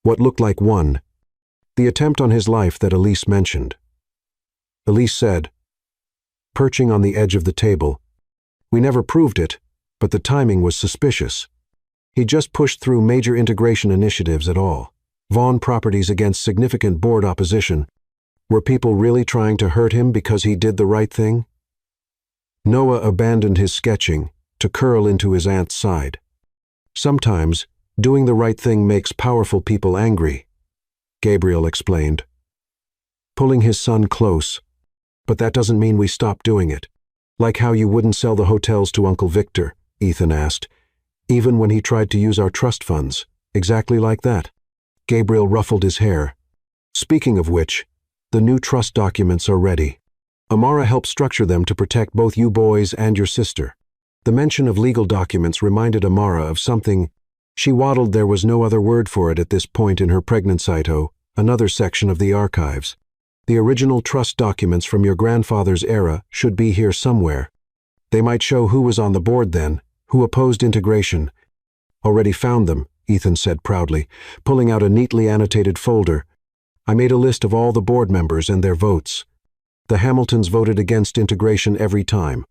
what looked like one. The attempt on his life that Elise mentioned. Elise said, perching on the edge of the table, we never proved it, but the timing was suspicious. He just pushed through major integration initiatives at all. Vaughn properties against significant board opposition. Were people really trying to hurt him because he did the right thing? Noah abandoned his sketching to curl into his aunt's side. Sometimes, Doing the right thing makes powerful people angry, Gabriel explained, pulling his son close. But that doesn't mean we stop doing it. Like how you wouldn't sell the hotels to Uncle Victor, Ethan asked, even when he tried to use our trust funds, exactly like that. Gabriel ruffled his hair. Speaking of which, the new trust documents are ready. Amara helped structure them to protect both you boys and your sister. The mention of legal documents reminded Amara of something. She waddled there was no other word for it at this point in her pregnant cyto, another section of the archives. The original trust documents from your grandfather's era should be here somewhere. They might show who was on the board then, who opposed integration. Already found them, Ethan said proudly, pulling out a neatly annotated folder. I made a list of all the board members and their votes. The Hamiltons voted against integration every time.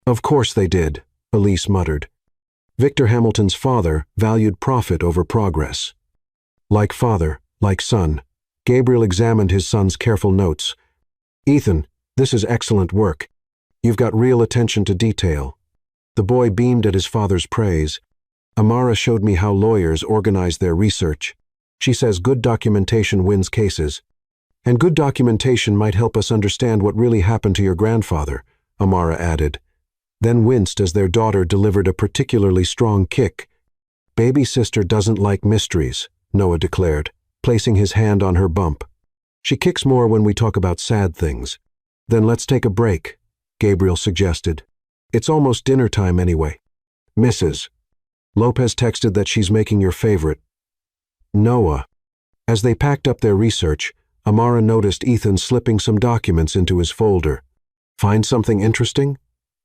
Of course they did, Elise muttered. Victor Hamilton's father valued profit over progress. Like father, like son, Gabriel examined his son's careful notes. Ethan, this is excellent work. You've got real attention to detail. The boy beamed at his father's praise. Amara showed me how lawyers organize their research. She says good documentation wins cases. And good documentation might help us understand what really happened to your grandfather, Amara added, then winced as their daughter delivered a particularly strong kick. Baby sister doesn't like mysteries, Noah declared, placing his hand on her bump. She kicks more when we talk about sad things. Then let's take a break, Gabriel suggested. It's almost dinner time anyway. Mrs. Lopez texted that she's making your favorite. Noah. As they packed up their research, Amara noticed Ethan slipping some documents into his folder. Find something interesting?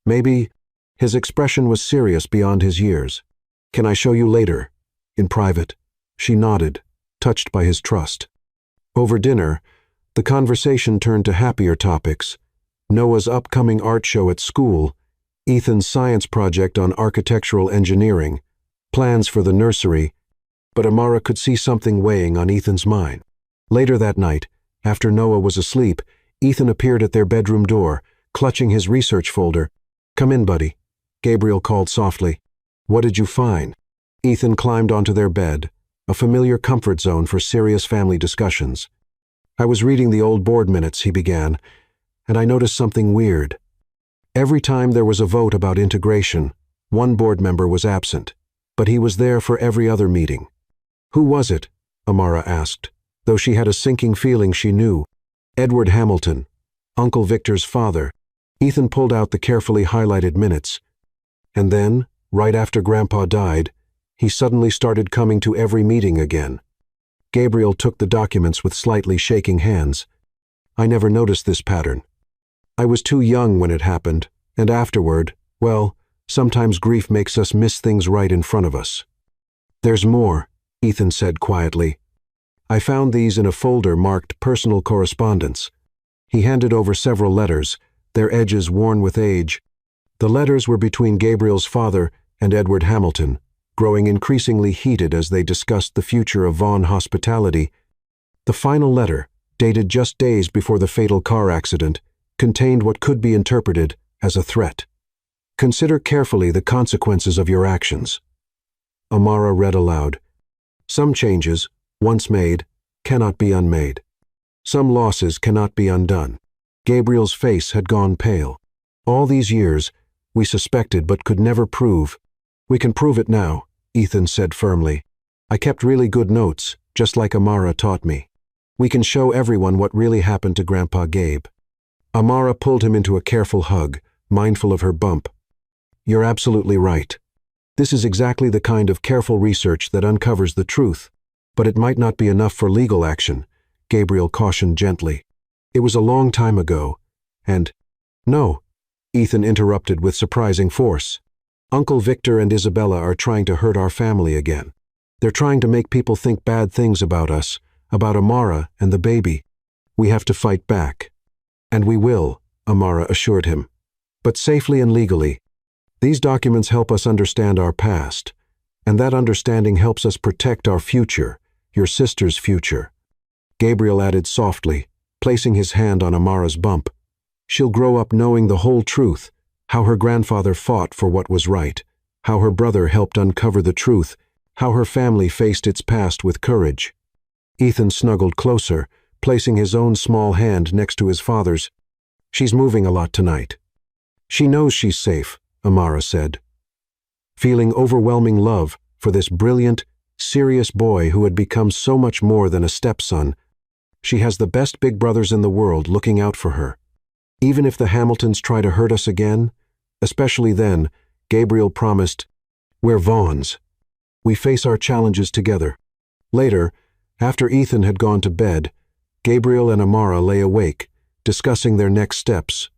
Maybe. His expression was serious beyond his years. Can I show you later? In private. She nodded, touched by his trust. Over dinner, the conversation turned to happier topics. Noah's upcoming art show at school, Ethan's science project on architectural engineering, plans for the nursery, but Amara could see something weighing on Ethan's mind. Later that night, after Noah was asleep, Ethan appeared at their bedroom door, clutching his research folder. Come in, buddy, Gabriel called softly. What did you find? Ethan climbed onto their bed, a familiar comfort zone for serious family discussions. I was reading the old board minutes, he began, and I noticed something weird. Every time there was a vote about integration, one board member was absent, but he was there for every other meeting. Who was it? Amara asked, though she had a sinking feeling she knew. Edward Hamilton, Uncle Victor's father. Ethan pulled out the carefully highlighted minutes. And then, right after Grandpa died, he suddenly started coming to every meeting again. Gabriel took the documents with slightly shaking hands. I never noticed this pattern. I was too young when it happened, and afterward, well, sometimes grief makes us miss things right in front of us. There's more, Ethan said quietly. I found these in a folder marked personal correspondence. He handed over several letters, their edges worn with age. The letters were between Gabriel's father and Edward Hamilton, growing increasingly heated as they discussed the future of Vaughan hospitality. The final letter, dated just days before the fatal car accident, contained what could be interpreted as a threat. Consider carefully the consequences of your actions. Amara read aloud. Some changes, once made, cannot be unmade. Some losses cannot be undone. Gabriel's face had gone pale. All these years, we suspected but could never prove. We can prove it now, Ethan said firmly. I kept really good notes, just like Amara taught me. We can show everyone what really happened to Grandpa Gabe. Amara pulled him into a careful hug, mindful of her bump. You're absolutely right. This is exactly the kind of careful research that uncovers the truth. But it might not be enough for legal action, Gabriel cautioned gently. It was a long time ago, and— No, Ethan interrupted with surprising force. Uncle Victor and Isabella are trying to hurt our family again. They're trying to make people think bad things about us, about Amara and the baby. We have to fight back. And we will, Amara assured him. But safely and legally. These documents help us understand our past, and that understanding helps us protect our future, your sister's future. Gabriel added softly, placing his hand on Amara's bump. She'll grow up knowing the whole truth, how her grandfather fought for what was right, how her brother helped uncover the truth, how her family faced its past with courage. Ethan snuggled closer, placing his own small hand next to his father's. "She's moving a lot tonight." "She knows she's safe," Amara said, feeling overwhelming love for this brilliant, serious boy who had become so much more than a stepson. "She has the best big brothers in the world looking out for her. Even if the Hamiltons try to hurt us again, especially then," Gabriel promised, "we're Vaughns. We face our challenges together." Later, after Ethan had gone to bed, Gabriel and Amara lay awake, discussing their next steps.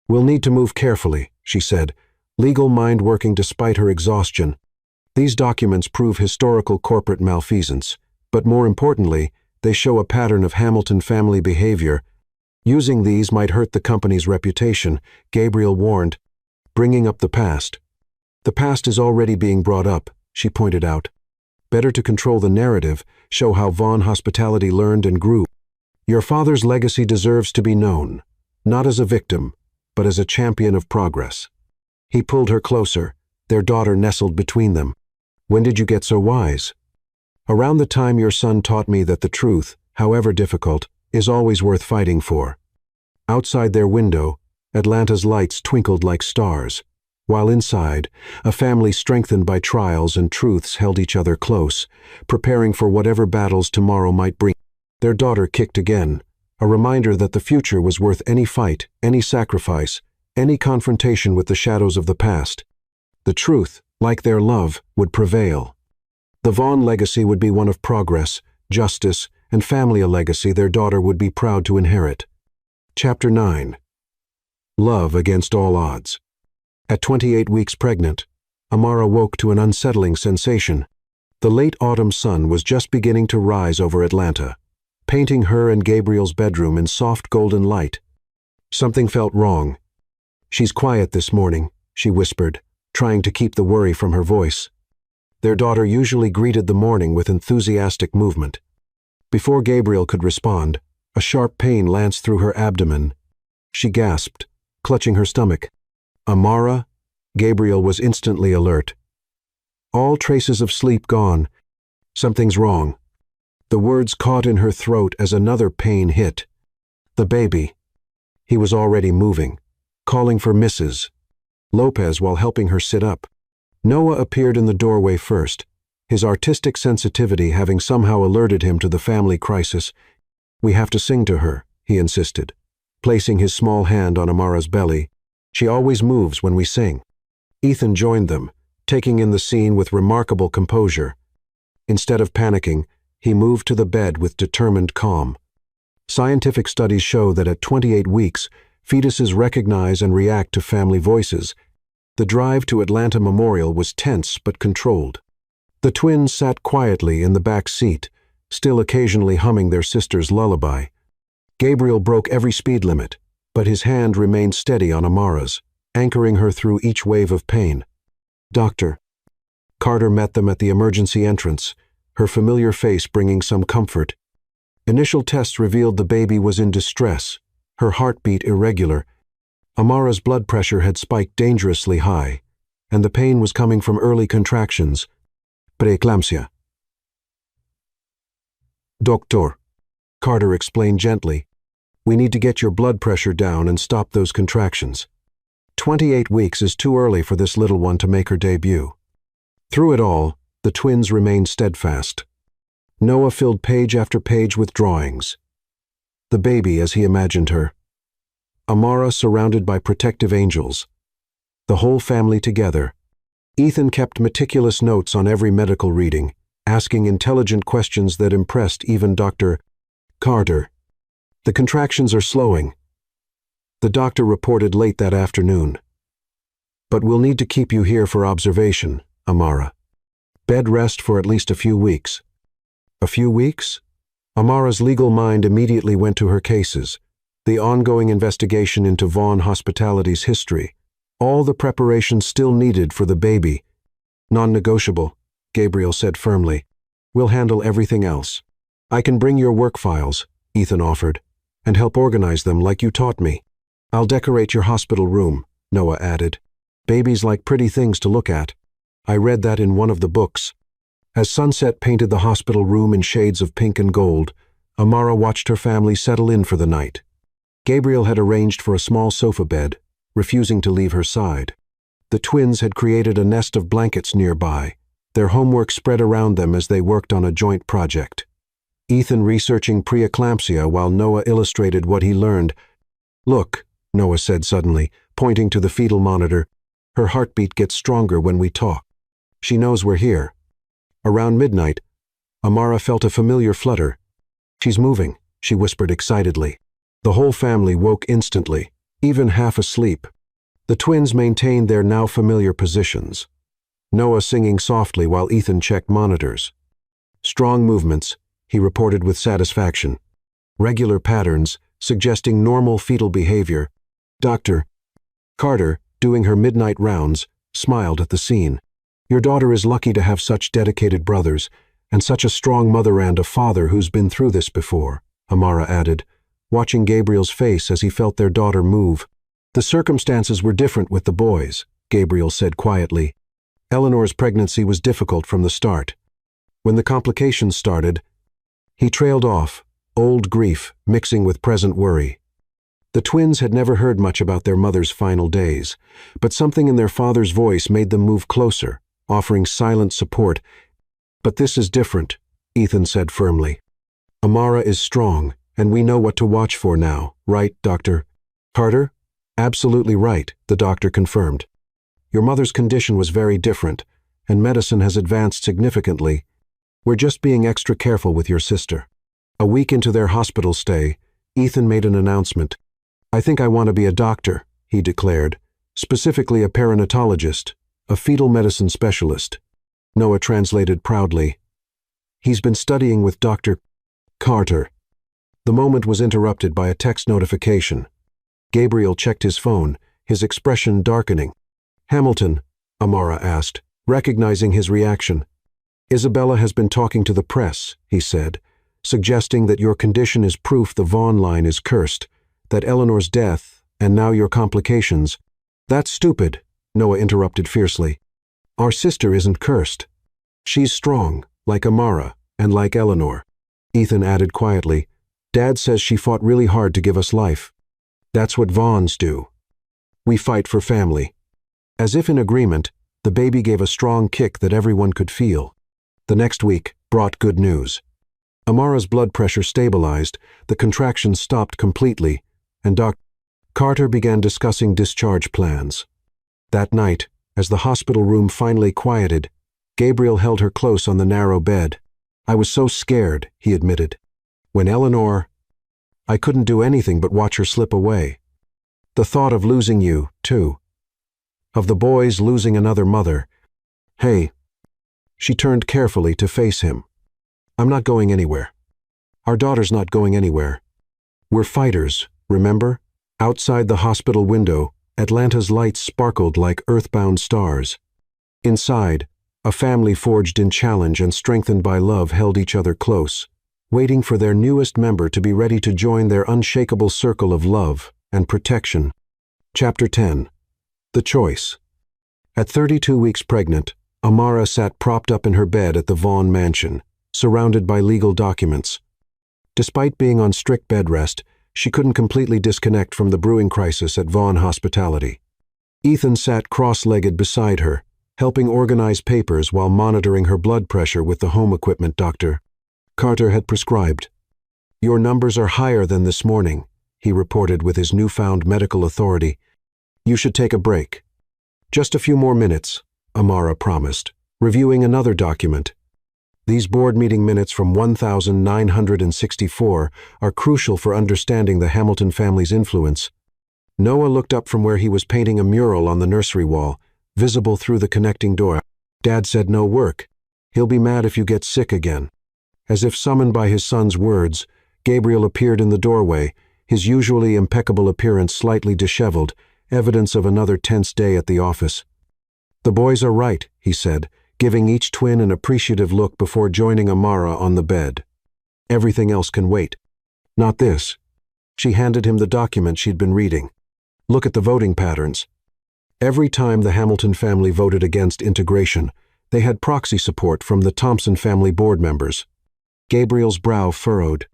"We'll need to move carefully," she said, legal mind working despite her exhaustion. "These documents prove historical corporate malfeasance, but more importantly, they show a pattern of Hamilton family behavior. Using these might hurt the company's reputation," Gabriel warned, bringing up the past. "The past is already being brought up," she pointed out. "Better to control the narrative, show how Vaughn Hospitality learned and grew. Your father's legacy deserves to be known, not as a victim, but as a champion of progress." He pulled her closer, their daughter nestled between them. "When did you get so wise?" "Around the time your son taught me that the truth, however difficult, is always worth fighting for." Outside their window, Atlanta's lights twinkled like stars, while inside, a family strengthened by trials and truths held each other close, preparing for whatever battles tomorrow might bring. Their daughter kicked again, a reminder that the future was worth any fight, any sacrifice, any confrontation with the shadows of the past. The truth, like their love, would prevail. The Vaughn legacy would be one of progress, justice, and family, a legacy their daughter would be proud to inherit. Chapter 9. Love Against All Odds. At 28 weeks pregnant, Amara woke to an unsettling sensation. The late autumn sun was just beginning to rise over Atlanta, painting her and Gabriel's bedroom in soft golden light. Something felt wrong. "She's quiet this morning," she whispered, trying to keep the worry from her voice. Their daughter usually greeted the morning with enthusiastic movement. Before Gabriel could respond, a sharp pain lanced through her abdomen. She gasped, clutching her stomach. "Amara?" Gabriel was instantly alert. All traces of sleep gone. "Something's wrong." The words caught in her throat as another pain hit. "The baby." He was already moving, calling for Mrs. Lopez while helping her sit up. Noah appeared in the doorway first, his artistic sensitivity having somehow alerted him to the family crisis. "We have to sing to her," he insisted, placing his small hand on Amara's belly. "She always moves when we sing." Ethan joined them, taking in the scene with remarkable composure. Instead of panicking, he moved to the bed with determined calm. Scientific studies show that at 28 weeks, fetuses recognize and react to family voices. The drive to Atlanta Memorial was tense but controlled. The twins sat quietly in the back seat, still occasionally humming their sister's lullaby. Gabriel broke every speed limit, but his hand remained steady on Amara's, anchoring her through each wave of pain. "Doctor." Carter met them at the emergency entrance, her familiar face bringing some comfort. Initial tests revealed the baby was in distress, her heartbeat irregular. Amara's blood pressure had spiked dangerously high, and the pain was coming from early contractions. "Preeclampsia." "Doctor," Carter explained gently, "we need to get your blood pressure down and stop those contractions. 28 weeks is too early for this little one to make her debut." Through it all, the twins remained steadfast. Noah filled page after page with drawings. The baby as he imagined her. Amara surrounded by protective angels. The whole family together. Ethan kept meticulous notes on every medical reading, asking intelligent questions that impressed even Dr. Carter. "The contractions are slowing," the doctor reported late that afternoon. "But we'll need to keep you here for observation, Amara. Bed rest for at least a few weeks." "A few weeks?" Amara's legal mind immediately went to her cases, the ongoing investigation into Vaughn Hospitality's history, all the preparations still needed for the baby. "Non-negotiable," Gabriel said firmly. "We'll handle everything else. I can bring your work files," Ethan offered, "and help organize them like you taught me." "I'll decorate your hospital room," Noah added. "Babies like pretty things to look at. I read that in one of the books." As sunset painted the hospital room in shades of pink and gold, Amara watched her family settle in for the night. Gabriel had arranged for a small sofa bed, refusing to leave her side. The twins had created a nest of blankets nearby, their homework spread around them as they worked on a joint project. Ethan researching preeclampsia while Noah illustrated what he learned. "Look," Noah said suddenly, pointing to the fetal monitor. "Her heartbeat gets stronger when we talk. She knows we're here." Around midnight, Amara felt a familiar flutter. "She's moving," she whispered excitedly. The whole family woke instantly, even half asleep. The twins maintained their now familiar positions, Noah singing softly while Ethan checked monitors. "Strong movements," he reported with satisfaction. "Regular patterns, suggesting normal fetal behavior." Dr. Carter, doing her midnight rounds, smiled at the scene. "Your daughter is lucky to have such dedicated brothers, and such a strong mother and a father who's been through this before," Amara added, watching Gabriel's face as he felt their daughter move. "The circumstances were different with the boys," Gabriel said quietly. "Eleanor's pregnancy was difficult from the start. When the complications started," he trailed off, old grief mixing with present worry. The twins had never heard much about their mother's final days, but something in their father's voice made them move closer, offering silent support. "But this is different," Ethan said firmly. "Amara is strong, and we know what to watch for now, right, Dr. Carter?" "Absolutely right," the doctor confirmed. "Your mother's condition was very different, and medicine has advanced significantly. We're just being extra careful with your sister." A week into their hospital stay, Ethan made an announcement. "I think I want to be a doctor," he declared, "specifically a perinatologist, a fetal medicine specialist." Noah translated proudly. "He's been studying with Dr. Carter." The moment was interrupted by a text notification. Gabriel checked his phone, his expression darkening. "Hamilton," Amara asked, recognizing his reaction. "Isabella has been talking to the press," he said, "suggesting that your condition is proof the Vaughn line is cursed, that Eleanor's death, and now your complications." "That's stupid," Noah interrupted fiercely. "Our sister isn't cursed. She's strong, like Amara, and like Eleanor." Ethan added quietly, "Dad says she fought really hard to give us life. That's what Vaughns do. We fight for family." As if in agreement, the baby gave a strong kick that everyone could feel. The next week brought good news. Amara's blood pressure stabilized, the contractions stopped completely, and Dr. Carter began discussing discharge plans. That night, as the hospital room finally quieted, Gabriel held her close on the narrow bed. "I was so scared," he admitted. "When Eleanor, I couldn't do anything but watch her slip away. The thought of losing you, too. Of the boys losing another mother. Hey." She turned carefully to face him. "I'm not going anywhere. Our daughter's not going anywhere. We're fighters, remember?" Outside the hospital window, Atlanta's lights sparkled like earthbound stars. Inside, a family forged in challenge and strengthened by love held each other close, waiting for their newest member to be ready to join their unshakable circle of love and protection. Chapter 10. The Choice. At 32 weeks pregnant, Amara sat propped up in her bed at the Vaughn mansion, surrounded by legal documents. Despite being on strict bed rest, she couldn't completely disconnect from the brewing crisis at Vaughn Hospitality. Ethan sat cross-legged beside her, helping organize papers while monitoring her blood pressure with the home equipment Dr. Carter had prescribed. "Your numbers are higher than this morning," he reported with his newfound medical authority. "You should take a break." "Just a few more minutes," Amara promised, reviewing another document. These board meeting minutes from 1964 are crucial for understanding the Hamilton family's influence. Noah looked up from where he was painting a mural on the nursery wall, visible through the connecting door. "Dad said no work. He'll be mad if you get sick again." As if summoned by his son's words, Gabriel appeared in the doorway, his usually impeccable appearance slightly disheveled, evidence of another tense day at the office. "The boys are right," he said, giving each twin an appreciative look before joining Amara on the bed. "Everything else can wait." "Not this." She handed him the document she'd been reading. "Look at the voting patterns." Every time the Hamilton family voted against integration, They had proxy support from the Thompson family board members. Gabriel's brow furrowed.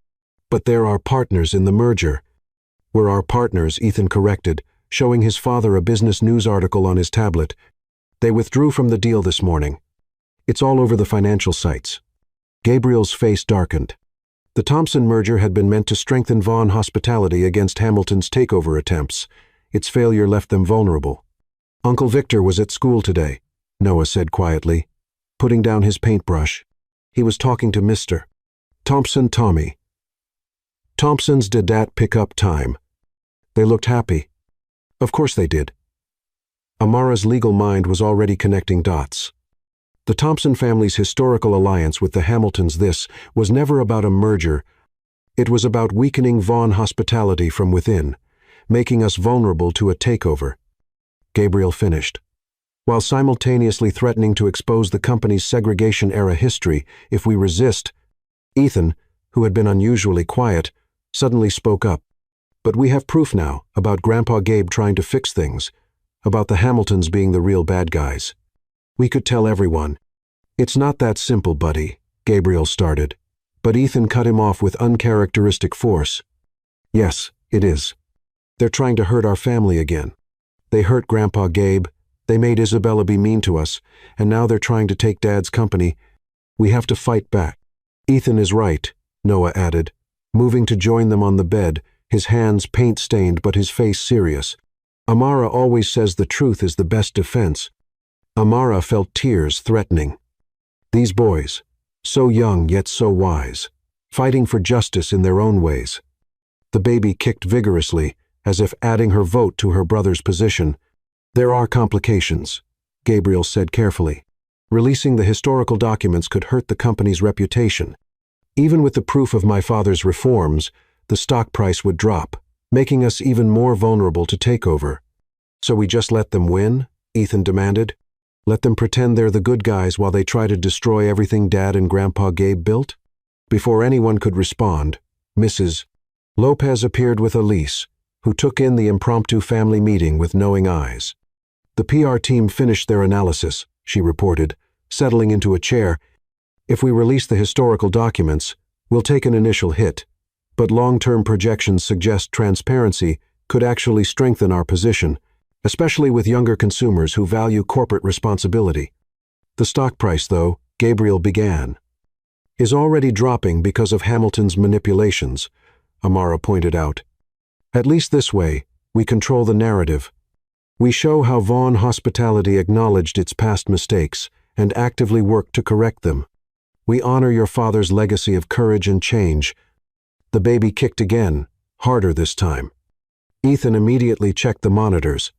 But they're our partners in the merger. We're our partners, Ethan corrected, showing his father a business news article on his tablet. They withdrew from the deal this morning. It's all over the financial sites. Gabriel's face darkened. The Thompson merger had been meant to strengthen Vaughn hospitality against Hamilton's takeover attempts. Its failure left them vulnerable. Uncle Victor was at school today, Noah said quietly, putting down his paintbrush. He was talking to Mr. Thompson Tommy. Thompsons did that pick up time. They looked happy. Of course they did. Amara's legal mind was already connecting dots. The Thompson family's historical alliance with the Hamiltons was never about a merger. It was about weakening Vaughn hospitality from within, making us vulnerable to a takeover. Gabriel finished, while simultaneously threatening to expose the company's segregation-era history if we resist. Ethan, who had been unusually quiet, suddenly spoke up. But we have proof now about Grandpa Gabe trying to fix things, about the Hamiltons being the real bad guys. We could tell everyone. It's not that simple, buddy, Gabriel started, but Ethan cut him off with uncharacteristic force. Yes, it is. They're trying to hurt our family again. They hurt Grandpa Gabe, they made Isabella be mean to us, and now they're trying to take Dad's company. We have to fight back. Ethan is right, Noah added, moving to join them on the bed, his hands paint-stained but his face serious. Amara always says the truth is the best defense. Amara felt tears threatening. These boys, so young yet so wise, fighting for justice in their own ways. The baby kicked vigorously, as if adding her vote to her brother's position. There are complications, Gabriel said carefully. Releasing the historical documents could hurt the company's reputation. Even with the proof of my father's reforms, the stock price would drop, making us even more vulnerable to takeover. So we just let them win? Ethan demanded. Let them pretend they're the good guys while they try to destroy everything Dad and Grandpa Gabe built? Before anyone could respond, Mrs. Lopez appeared with Elise, who took in the impromptu family meeting with knowing eyes. The PR team finished their analysis, she reported, settling into a chair. If we release the historical documents, we'll take an initial hit, but long-term projections suggest transparency could actually strengthen our position, especially with younger consumers who value corporate responsibility. The stock price, though, Gabriel began, is already dropping because of Hamilton's manipulations, Amara pointed out. At least this way, we control the narrative. We show how Vaughn hospitality acknowledged its past mistakes and actively worked to correct them. We honor your father's legacy of courage and change. The baby kicked again, harder this time. Ethan immediately checked the monitors,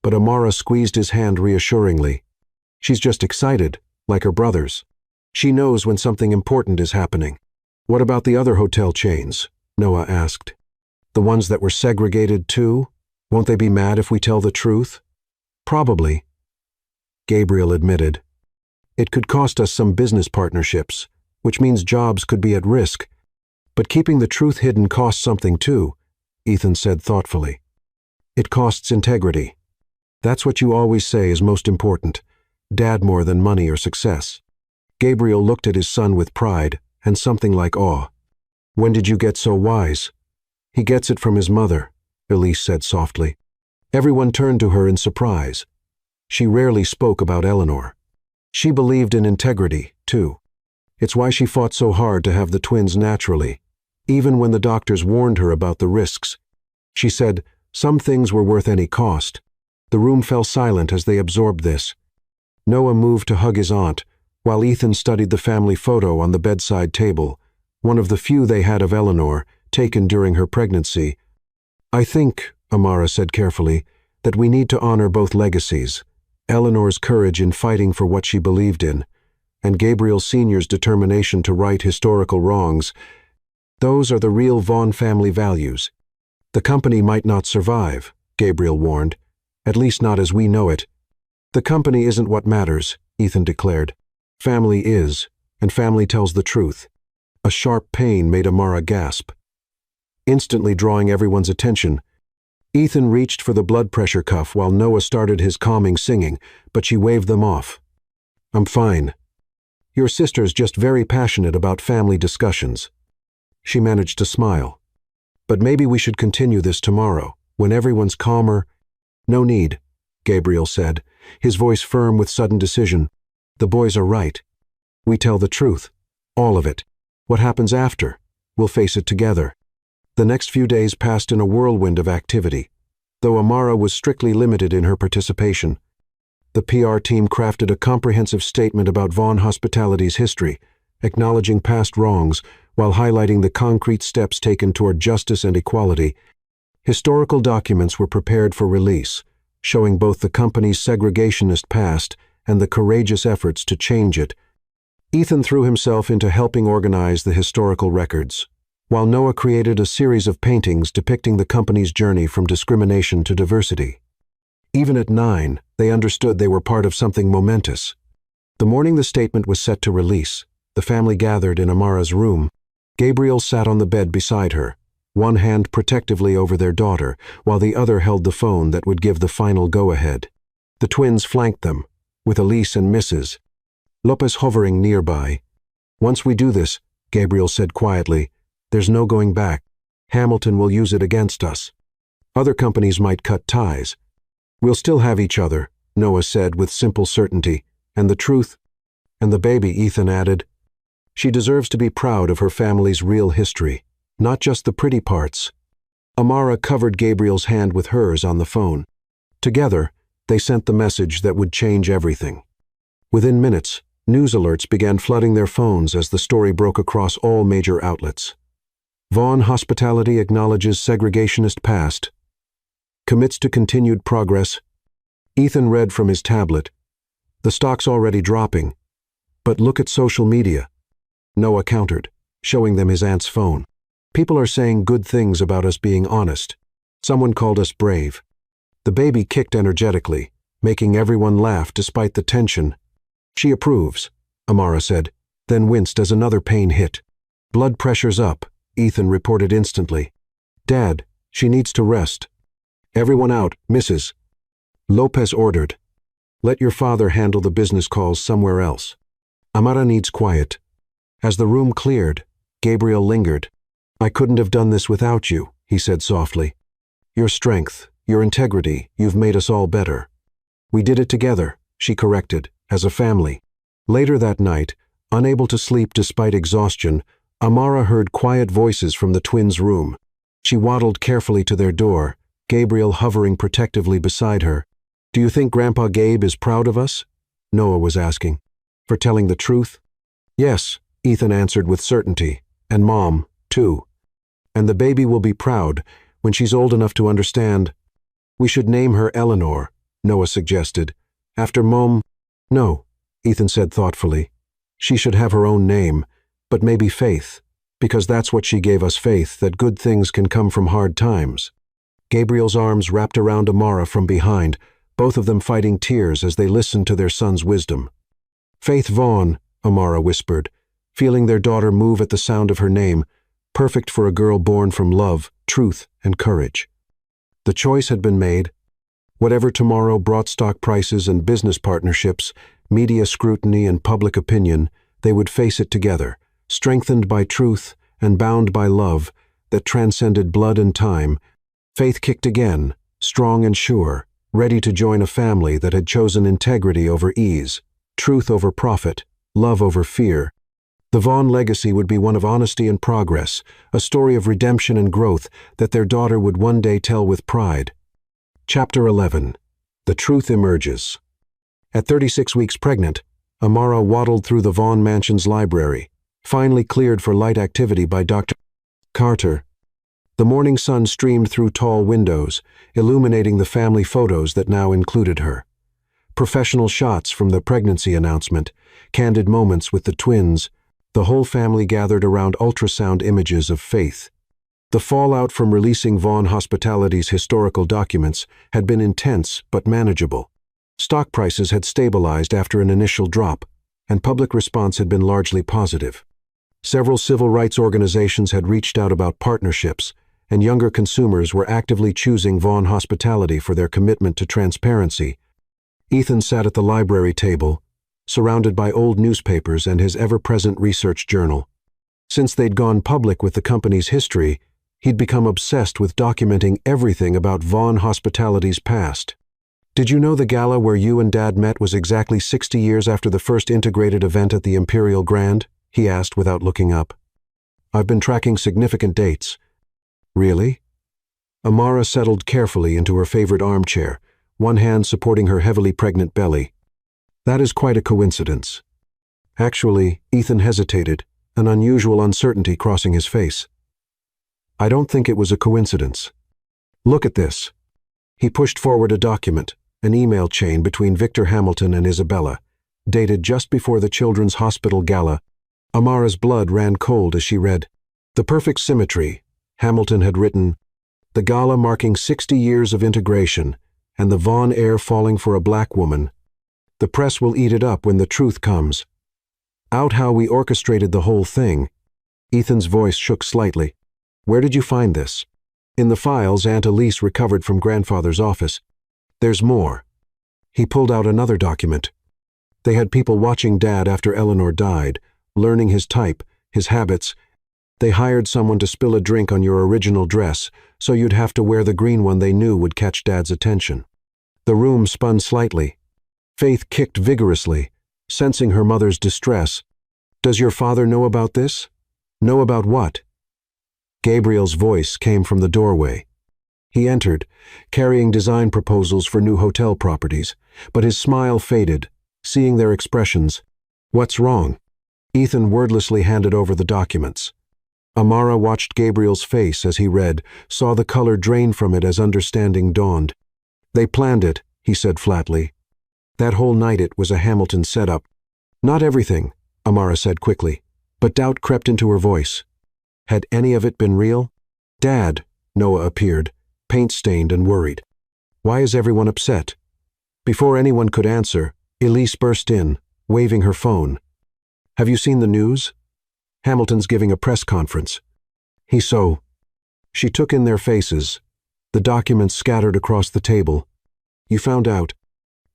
but Amara squeezed his hand reassuringly. She's just excited, like her brothers. She knows when something important is happening. What about the other hotel chains? Noah asked. The ones that were segregated too? Won't they be mad if we tell the truth? Probably, Gabriel admitted. It could cost us some business partnerships, which means jobs could be at risk. But keeping the truth hidden costs something too, Ethan said thoughtfully. It costs integrity. That's what you always say is most important. Dad more than money or success. Gabriel looked at his son with pride and something like awe. When did you get so wise? He gets it from his mother, Elise said softly. Everyone turned to her in surprise. She rarely spoke about Eleanor. She believed in integrity, too. It's why she fought so hard to have the twins naturally, even when the doctors warned her about the risks. She said some things were worth any cost. The room fell silent as they absorbed this. Noah moved to hug his aunt, while Ethan studied the family photo on the bedside table, one of the few they had of Eleanor, taken during her pregnancy. I think, Amara said carefully, that we need to honor both legacies, Eleanor's courage in fighting for what she believed in, and Gabriel Sr.'s determination to right historical wrongs. Those are the real Vaughn family values. The company might not survive, Gabriel warned, at least not as we know it. The company isn't what matters, Ethan declared. Family is, and family tells the truth. A sharp pain made Amara gasp. Instantly drawing everyone's attention, Ethan reached for the blood pressure cuff while Noah started his calming singing, but she waved them off. I'm fine. Your sister's just very passionate about family discussions. She managed to smile. But maybe we should continue this tomorrow, when everyone's calmer. No need, Gabriel said, his voice firm with sudden decision. The boys are right. We tell the truth. All of it. What happens after? We'll face it together. The next few days passed in a whirlwind of activity. Though Amara was strictly limited in her participation, the PR team crafted a comprehensive statement about Vaughn Hospitality's history, acknowledging past wrongs while highlighting the concrete steps taken toward justice and equality. Historical documents were prepared for release, showing both the company's segregationist past and the courageous efforts to change it. Ethan threw himself into helping organize the historical records, while Noah created a series of paintings depicting the company's journey from discrimination to diversity. Even at 9, they understood they were part of something momentous. The morning the statement was set to release, the family gathered in Amara's room. Gabriel sat on the bed beside her, one hand protectively over their daughter, while the other held the phone that would give the final go-ahead. The twins flanked them, with Elise and Mrs. Lopez hovering nearby. Once we do this, Gabriel said quietly, there's no going back. Hamilton will use it against us. Other companies might cut ties. We'll still have each other, Noah said with simple certainty, and the truth. And the baby, Ethan added. She deserves to be proud of her family's real history, not just the pretty parts. Amara covered Gabriel's hand with hers on the phone. Together, they sent the message that would change everything. Within minutes, news alerts began flooding their phones as the story broke across all major outlets. Vaughn Hospitality acknowledges segregationist past. Commits to continued progress. Ethan read from his tablet. The stock's already dropping. But look at social media. Noah countered, showing them his aunt's phone. People are saying good things about us being honest. Someone called us brave. The baby kicked energetically, making everyone laugh despite the tension. She approves, Amara said, then winced as another pain hit. Blood pressure's up, Ethan reported instantly. Dad, she needs to rest. Everyone out, Mrs. Lopez ordered. Let your father handle the business calls somewhere else. Amara needs quiet. As the room cleared, Gabriel lingered. I couldn't have done this without you, he said softly. Your strength, your integrity, you've made us all better. We did it together, she corrected, as a family. Later that night, unable to sleep despite exhaustion, Amara heard quiet voices from the twins' room. She waddled carefully to their door, Gabriel hovering protectively beside her. Do you think Grandpa Gabe is proud of us? Noah was asking. For telling the truth? Yes, Ethan answered with certainty, and Mom, too. And the baby will be proud when she's old enough to understand. We should name her Eleanor, Noah suggested. After Mom? No, Ethan said thoughtfully. She should have her own name, but maybe Faith, because that's what she gave us, faith that good things can come from hard times. Gabriel's arms wrapped around Amara from behind, both of them fighting tears as they listened to their son's wisdom. Faith Vaughn, Amara whispered, feeling their daughter move at the sound of her name, perfect for a girl born from love, truth, and courage. The choice had been made. Whatever tomorrow brought stock prices and business partnerships, media scrutiny and public opinion, they would face it together, strengthened by truth and bound by love that transcended blood and time. Faith kicked again, strong and sure, ready to join a family that had chosen integrity over ease, truth over profit, love over fear. The Vaughn legacy would be one of honesty and progress, a story of redemption and growth that their daughter would one day tell with pride. Chapter 11. The Truth Emerges. At 36 weeks pregnant, Amara waddled through the Vaughn Mansion's library, finally cleared for light activity by Dr. Carter. The morning sun streamed through tall windows, illuminating the family photos that now included her. Professional shots from the pregnancy announcement, candid moments with the twins, the whole family gathered around ultrasound images of Faith. The fallout from releasing Vaughn Hospitality's historical documents had been intense but manageable. Stock prices had stabilized after an initial drop, and public response had been largely positive. Several civil rights organizations had reached out about partnerships, and younger consumers were actively choosing Vaughn Hospitality for their commitment to transparency. Ethan sat at the library table, surrounded by old newspapers and his ever-present research journal. Since they'd gone public with the company's history, he'd become obsessed with documenting everything about Vaughn Hospitality's past. "Did you know the gala where you and Dad met was exactly 60 years after the first integrated event at the Imperial Grand?" he asked without looking up. "I've been tracking significant dates." "Really?" Amara settled carefully into her favorite armchair, one hand supporting her heavily pregnant belly. "That is quite a coincidence." Actually, Ethan hesitated, an unusual uncertainty crossing his face. "I don't think it was a coincidence. Look at this." He pushed forward a document, an email chain between Victor Hamilton and Isabella, dated just before the Children's Hospital Gala. Amara's blood ran cold as she read. "The perfect symmetry," Hamilton had written, "the gala marking 60 years of integration, and the Vaughn heir falling for a black woman. The press will eat it up when the truth comes. Out how we orchestrated the whole thing." Ethan's voice shook slightly. "Where did you find this?" "In the files Aunt Elise recovered from Grandfather's office. There's more." He pulled out another document. "They had people watching Dad after Eleanor died, learning his type, his habits. They hired someone to spill a drink on your original dress, so you'd have to wear the green one they knew would catch Dad's attention." The room spun slightly. Faith kicked vigorously, sensing her mother's distress. "Does your father know about this?" "Know about what?" Gabriel's voice came from the doorway. He entered, carrying design proposals for new hotel properties, but his smile faded, seeing their expressions. "What's wrong?" Ethan wordlessly handed over the documents. Amara watched Gabriel's face as he read, saw the color drain from it as understanding dawned. "They planned it," he said flatly. "That whole night it was a Hamilton setup." "Not everything," Amara said quickly, but doubt crept into her voice. "Had any of it been real?" "Dad," Noah appeared, paint-stained and worried. "Why is everyone upset?" Before anyone could answer, Elise burst in, waving her phone. "Have you seen the news? Hamilton's giving a press conference." She took in their faces, the documents scattered across the table. "You found out."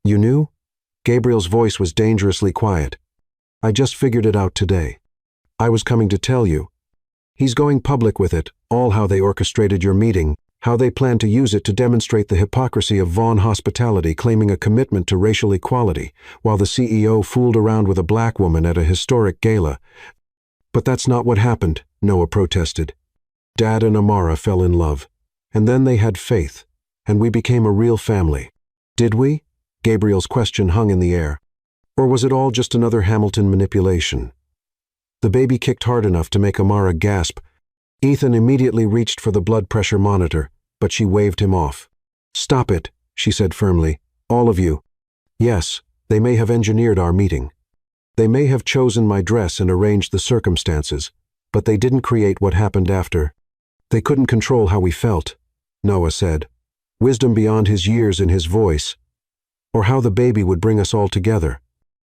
"You knew?" Gabriel's voice was dangerously quiet. "I just figured it out today. I was coming to tell you. He's going public with it, all how they orchestrated your meeting, how they plan to use it to demonstrate the hypocrisy of Vaughn Hospitality claiming a commitment to racial equality, while the CEO fooled around with a black woman at a historic gala. "But that's not what happened," Noah protested. "Dad and Amara fell in love, and then they had Faith, and we became a real family." "Did we?" Gabriel's question hung in the air. "Or was it all just another Hamilton manipulation?" The baby kicked hard enough to make Amara gasp. Ethan immediately reached for the blood pressure monitor, but she waved him off. "Stop it," she said firmly. "All of you. Yes, they may have engineered our meeting. They may have chosen my dress and arranged the circumstances, but they didn't create what happened after. They couldn't control how we felt," Noah said, wisdom beyond his years in his voice. "Or how the baby would bring us all together.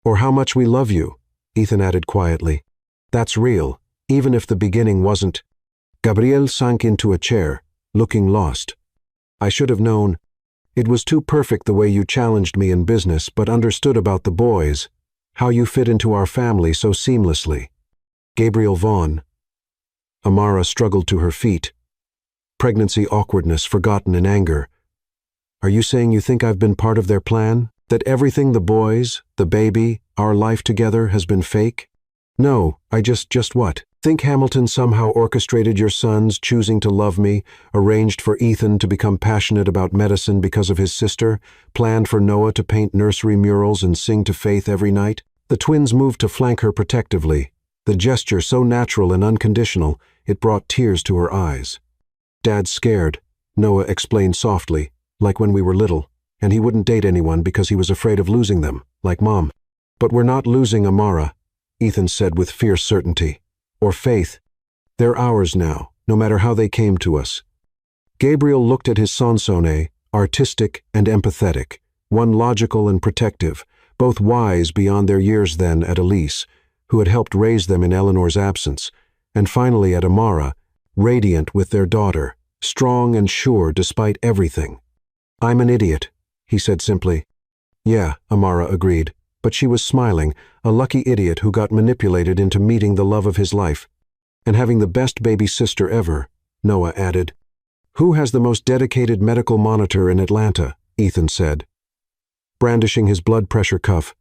Or how much we love you," Ethan added quietly. "That's real, even if the beginning wasn't." Gabriel sank into a chair, looking lost. "I should have known. It was too perfect the way you challenged me in business but understood about the boys, how you fit into our family so seamlessly." Gabriel Vaughn. Amara struggled to her feet. Pregnancy awkwardness forgotten in anger. "Are you saying you think I've been part of their plan? That everything, the boys, the baby, our life together, has been fake?" "No, I just what? Think Hamilton somehow orchestrated your sons choosing to love me, arranged for Ethan to become passionate about medicine because of his sister, planned for Noah to paint nursery murals and sing to Faith every night?" The twins moved to flank her protectively, the gesture so natural and unconditional it brought tears to her eyes. "Dad's scared," Noah explained softly, "like when we were little, and he wouldn't date anyone because he was afraid of losing them, like Mom." "But we're not losing Amara," Ethan said with fierce certainty. "Or Faith. They're ours now, no matter how they came to us." Gabriel looked at his Sansone, artistic and empathetic, one logical and protective, both wise beyond their years then at Elise, who had helped raise them in Eleanor's absence, and finally at Amara, radiant with their daughter, strong and sure despite everything. "I'm an idiot," he said simply. "Yeah," Amara agreed. but she was smiling, a lucky idiot who got manipulated into meeting the love of his life. And having the best baby sister ever, Noah added. Who has the most dedicated medical monitor in Atlanta? Ethan said, brandishing his blood pressure cuff.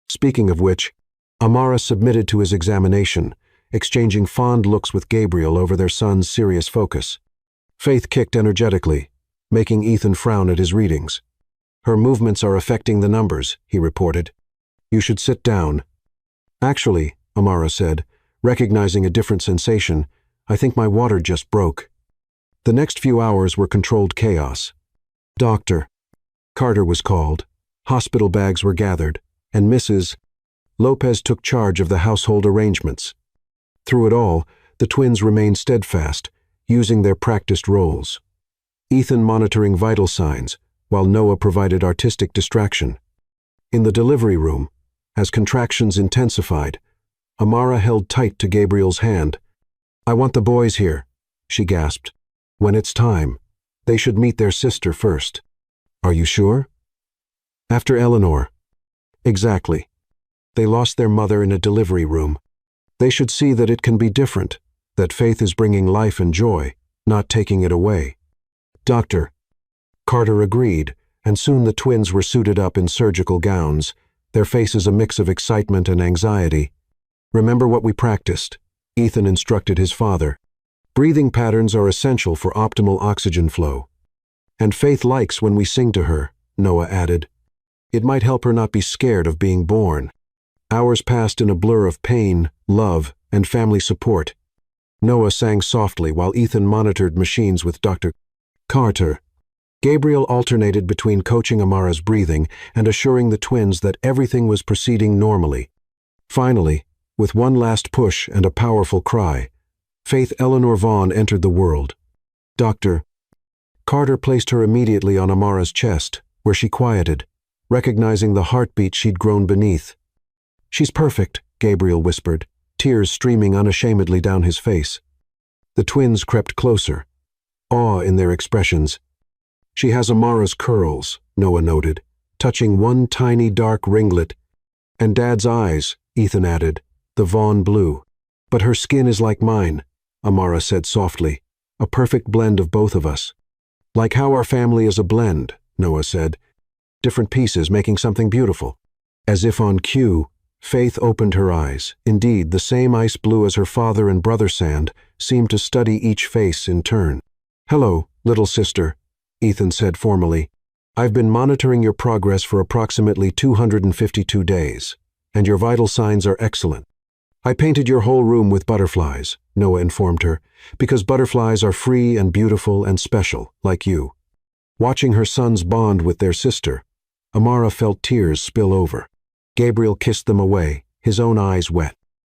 Speaking of which, Amara submitted to his examination, exchanging fond looks with Gabriel over their son's serious focus. Faith kicked energetically, making Ethan frown at his readings. Her movements are affecting the numbers, he reported. You should sit down. Actually, Amara said, recognizing a different sensation, I think my water just broke. The next few hours were controlled chaos. Doctor Carter was called, hospital bags were gathered, and Mrs. Lopez took charge of the household arrangements. Through it all, the twins remained steadfast, using their practiced roles. Ethan monitoring vital signs, while Noah provided artistic distraction. In the delivery room, as contractions intensified, Amara held tight to Gabriel's hand. I want the boys here, she gasped. When it's time, they should meet their sister first. Are you sure? After Eleanor. Exactly. They lost their mother in a delivery room. They should see that it can be different, that faith is bringing life and joy, not taking it away. Doctor. Carter agreed, and soon the twins were suited up in surgical gowns, their faces a mix of excitement and anxiety. Remember what we practiced, Ethan instructed his father. Breathing patterns are essential for optimal oxygen flow. And Faith likes when we sing to her, Noah added. It might help her not be scared of being born. Hours passed in a blur of pain, love, and family support. Noah sang softly while Ethan monitored machines with Dr. Carter. Gabriel alternated between coaching Amara's breathing and assuring the twins that everything was proceeding normally. Finally, with one last push and a powerful cry, Faith Eleanor Vaughn entered the world. Dr. Carter placed her immediately on Amara's chest, where she quieted, recognizing the heartbeat she'd grown beneath. She's perfect, Gabriel whispered, tears streaming unashamedly down his face. The twins crept closer, awe in their expressions. She has Amara's curls, Noah noted, touching one tiny dark ringlet. And Dad's eyes, Ethan added, the Vaughn blue. But her skin is like mine, Amara said softly, a perfect blend of both of us. Like how our family is a blend, Noah said, different pieces making something beautiful. As if on cue, Faith opened her eyes. Indeed, the same ice blue as her father and brother Sand seemed to study each face in turn. Hello, little sister, Ethan said formally. I've been monitoring your progress for approximately 252 days, and your vital signs are excellent. I painted your whole room with butterflies, Noah informed her, because butterflies are free and beautiful and special, like you. Watching her sons bond with their sister, Amara felt tears spill over. Gabriel kissed them away, his own eyes wet.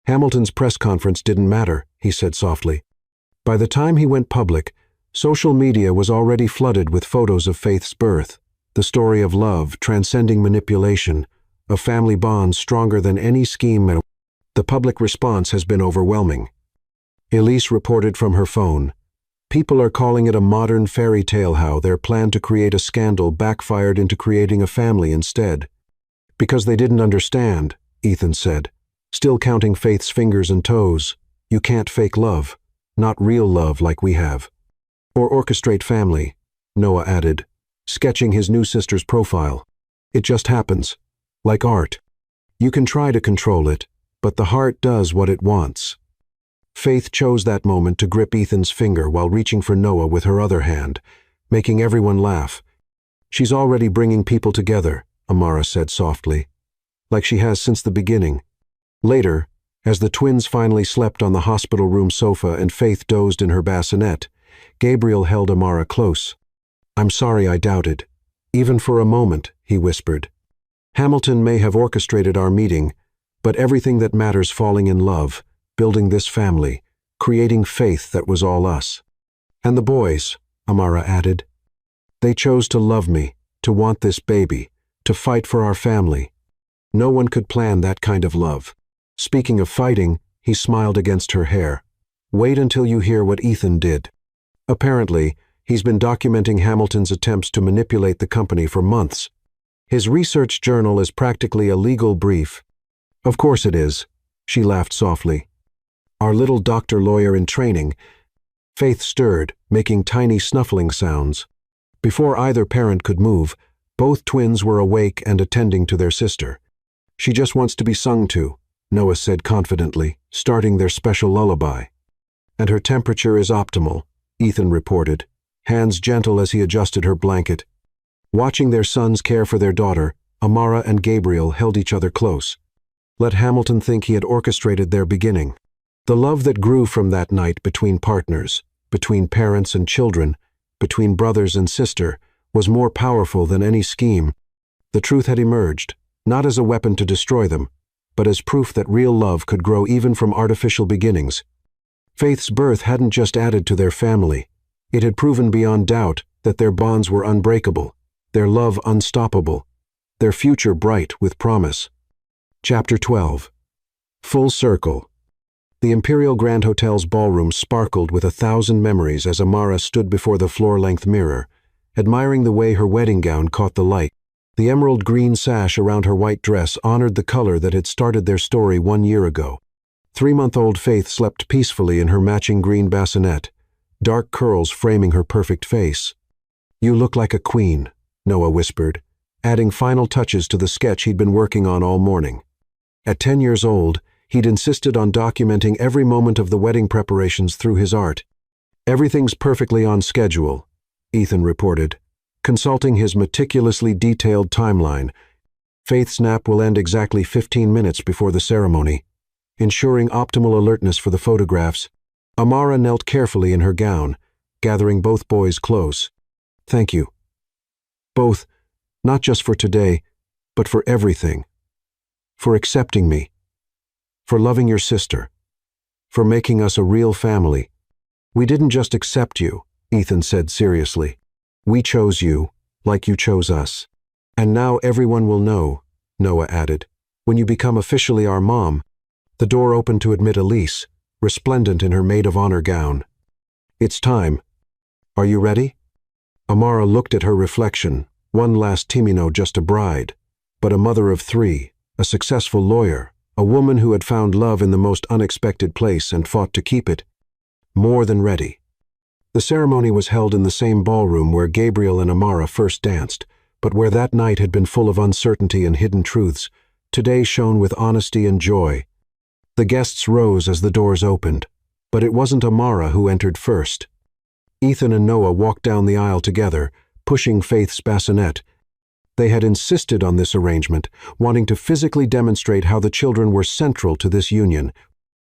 Hamilton's press conference didn't matter, he said softly. By the time he went public, social media was already flooded with photos of Faith's birth, the story of love transcending manipulation, of family bonds stronger than any scheme. The public response has been overwhelming. Elise reported from her phone. People are calling it a modern fairy tale how their plan to create a scandal backfired into creating a family instead. Because they didn't understand, Ethan said, still counting Faith's fingers and toes. You can't fake love, not real love like we have. Or orchestrate family, Noah added, sketching his new sister's profile. It just happens, like art. You can try to control it, but the heart does what it wants. Faith chose that moment to grip Ethan's finger while reaching for Noah with her other hand, making everyone laugh. She's already bringing people together, Amara said softly, like she has since the beginning. Later, as the twins finally slept on the hospital room sofa and Faith dozed in her bassinet, Gabriel held Amara close. I'm sorry I doubted. Even for a moment, he whispered. Hamilton may have orchestrated our meeting, but everything that matters falling in love, building this family, creating faith that was all us. And the boys, Amara added. They chose to love me, to want this baby, to fight for our family. No one could plan that kind of love. Speaking of fighting, he smiled against her hair. Wait until you hear what Ethan did. Apparently, he's been documenting Hamilton's attempts to manipulate the company for months. His research journal is practically a legal brief. Of course it is, she laughed softly. Our little doctor-lawyer in training. Faith stirred, making tiny snuffling sounds. Before either parent could move, both twins were awake and attending to their sister. She just wants to be sung to, Noah said confidently, starting their special lullaby. And her temperature is optimal, Ethan reported, hands gentle as he adjusted her blanket. Watching their sons care for their daughter, Amara and Gabriel held each other close. Let Hamilton think he had orchestrated their beginning. The love that grew from that night between partners, between parents and children, between brothers and sister, was more powerful than any scheme. The truth had emerged, not as a weapon to destroy them, but as proof that real love could grow even from artificial beginnings. Faith's birth hadn't just added to their family. It had proven beyond doubt that their bonds were unbreakable, their love unstoppable, their future bright with promise. Chapter 12. Full Circle. The Imperial Grand Hotel's ballroom sparkled with 1,000 memories as Amara stood before the floor-length mirror, admiring the way her wedding gown caught the light. The emerald green sash around her white dress honored the color that had started their story 1 year ago. 3-month-old Faith slept peacefully in her matching green bassinet, dark curls framing her perfect face. You look like a queen, Noah whispered, adding final touches to the sketch he'd been working on all morning. At 10 years old, he'd insisted on documenting every moment of the wedding preparations through his art. Everything's perfectly on schedule, Ethan reported, consulting his meticulously detailed timeline. Faith's nap will end exactly 15 minutes before the ceremony, ensuring optimal alertness for the photographs. Amara knelt carefully in her gown, gathering both boys close. Thank you. Both, not just for today, but for everything. For accepting me. For loving your sister. For making us a real family. We didn't just accept you, Ethan said seriously. We chose you, like you chose us. And now everyone will know, Noah added. When you become officially our mom. The door opened to admit Elise, resplendent in her maid-of-honor gown. It's time. Are you ready? Amara looked at her reflection, one last Timino just a bride, but a mother of 3, a successful lawyer, a woman who had found love in the most unexpected place and fought to keep it. More than ready. The ceremony was held in the same ballroom where Gabriel and Amara first danced, but where that night had been full of uncertainty and hidden truths, today shone with honesty and joy. The guests rose as the doors opened, but it wasn't Amara who entered first. Ethan and Noah walked down the aisle together, pushing Faith's bassinet. They had insisted on this arrangement, wanting to physically demonstrate how the children were central to this union.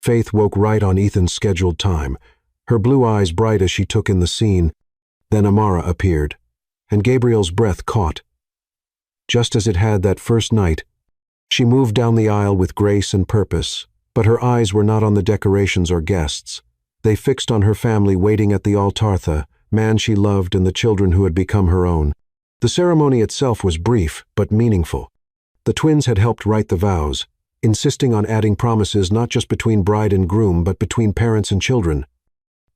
Faith woke right on Ethan's scheduled time, her blue eyes bright as she took in the scene. Then Amara appeared, and Gabriel's breath caught. Just as it had that first night, she moved down the aisle with grace and purpose, but her eyes were not on the decorations or guests. They fixed on her family waiting at the altar, the man she loved and the children who had become her own. The ceremony itself was brief but meaningful. The twins had helped write the vows, insisting on adding promises not just between bride and groom but between parents and children.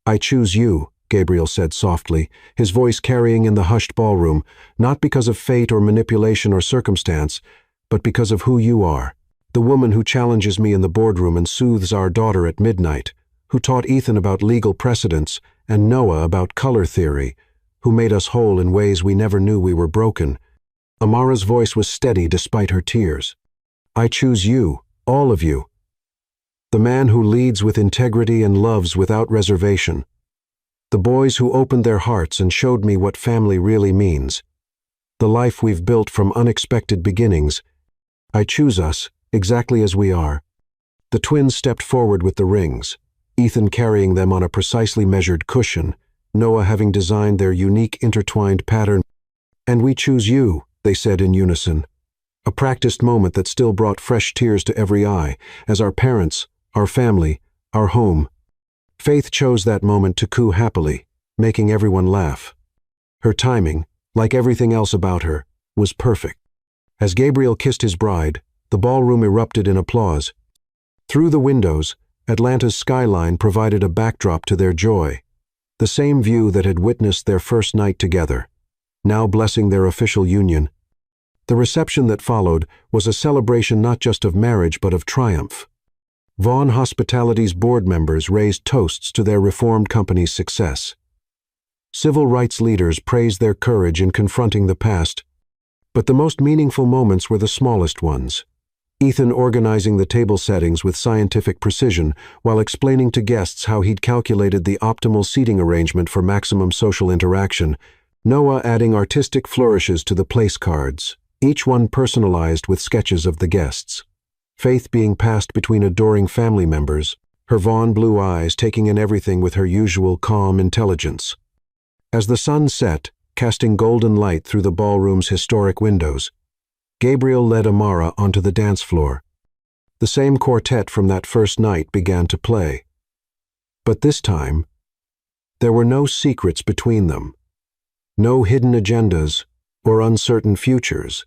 I choose you, Gabriel said softly, his voice carrying in the hushed ballroom, not because of fate or manipulation or circumstance, but because of who you are, the woman who challenges me in the boardroom and soothes our daughter at midnight, who taught Ethan about legal precedents and Noah about color theory, who made us whole in ways we never knew we were broken. Amara's voice was steady despite her tears. I choose you, all of you. The man who leads with integrity and loves without reservation. The boys who opened their hearts and showed me what family really means. The life we've built from unexpected beginnings. I choose us, exactly as we are. The twins stepped forward with the rings, Ethan carrying them on a precisely measured cushion, Noah having designed their unique intertwined pattern. And we choose you, they said in unison. A practiced moment that still brought fresh tears to every eye, as our parents, our family, our home. Faith chose that moment to coo happily, making everyone laugh. Her timing, like everything else about her, was perfect. As Gabriel kissed his bride, the ballroom erupted in applause. Through the windows, Atlanta's skyline provided a backdrop to their joy, the same view that had witnessed their first night together, now blessing their official union. The reception that followed was a celebration not just of marriage but of triumph. Vaughn Hospitality's board members raised toasts to their reformed company's success. Civil rights leaders praised their courage in confronting the past, but the most meaningful moments were the smallest ones. Ethan organizing the table settings with scientific precision while explaining to guests how he'd calculated the optimal seating arrangement for maximum social interaction. Noah adding artistic flourishes to the place cards, each one personalized with sketches of the guests. Faith being passed between adoring family members, her Vaughn blue eyes taking in everything with her usual calm intelligence. As the sun set, casting golden light through the ballroom's historic windows, Gabriel led Amara onto the dance floor. The same quartet from that first night began to play. But this time, there were no secrets between them, no hidden agendas or uncertain futures.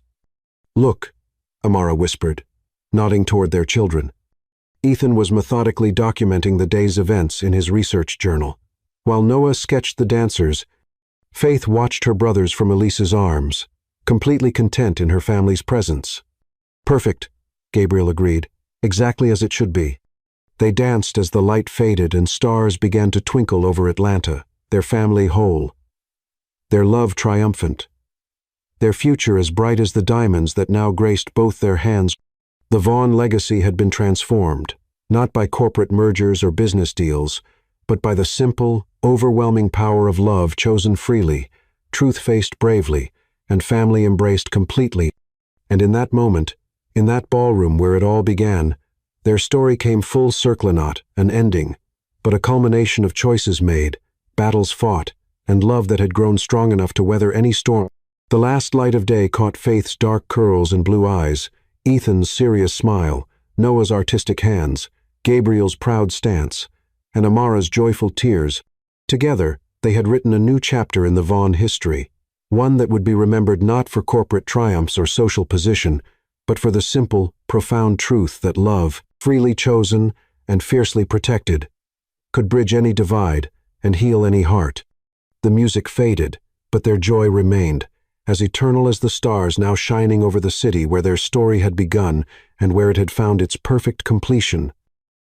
"Look," Amara whispered, nodding toward their children. Ethan was methodically documenting the day's events in his research journal. While Noah sketched the dancers, Faith watched her brothers from Elise's arms, completely content in her family's presence. "Perfect," Gabriel agreed, "exactly as it should be." They danced as the light faded and stars began to twinkle over Atlanta, their family whole, their love triumphant, their future as bright as the diamonds that now graced both their hands. The Vaughn legacy had been transformed, not by corporate mergers or business deals, but by the simple, overwhelming power of love chosen freely, truth faced bravely, and family embraced completely. And in that moment, in that ballroom where it all began, their story came full circle, not an ending, but a culmination of choices made, battles fought, and love that had grown strong enough to weather any storm. The last light of day caught Faith's dark curls and blue eyes, Ethan's serious smile, Noah's artistic hands, Gabriel's proud stance, and Amara's joyful tears. Together, they had written a new chapter in the Vaughn history, one that would be remembered not for corporate triumphs or social position, but for the simple, profound truth that love, freely chosen and fiercely protected, could bridge any divide and heal any heart. The music faded, but their joy remained, as eternal as the stars now shining over the city where their story had begun and where it had found its perfect completion.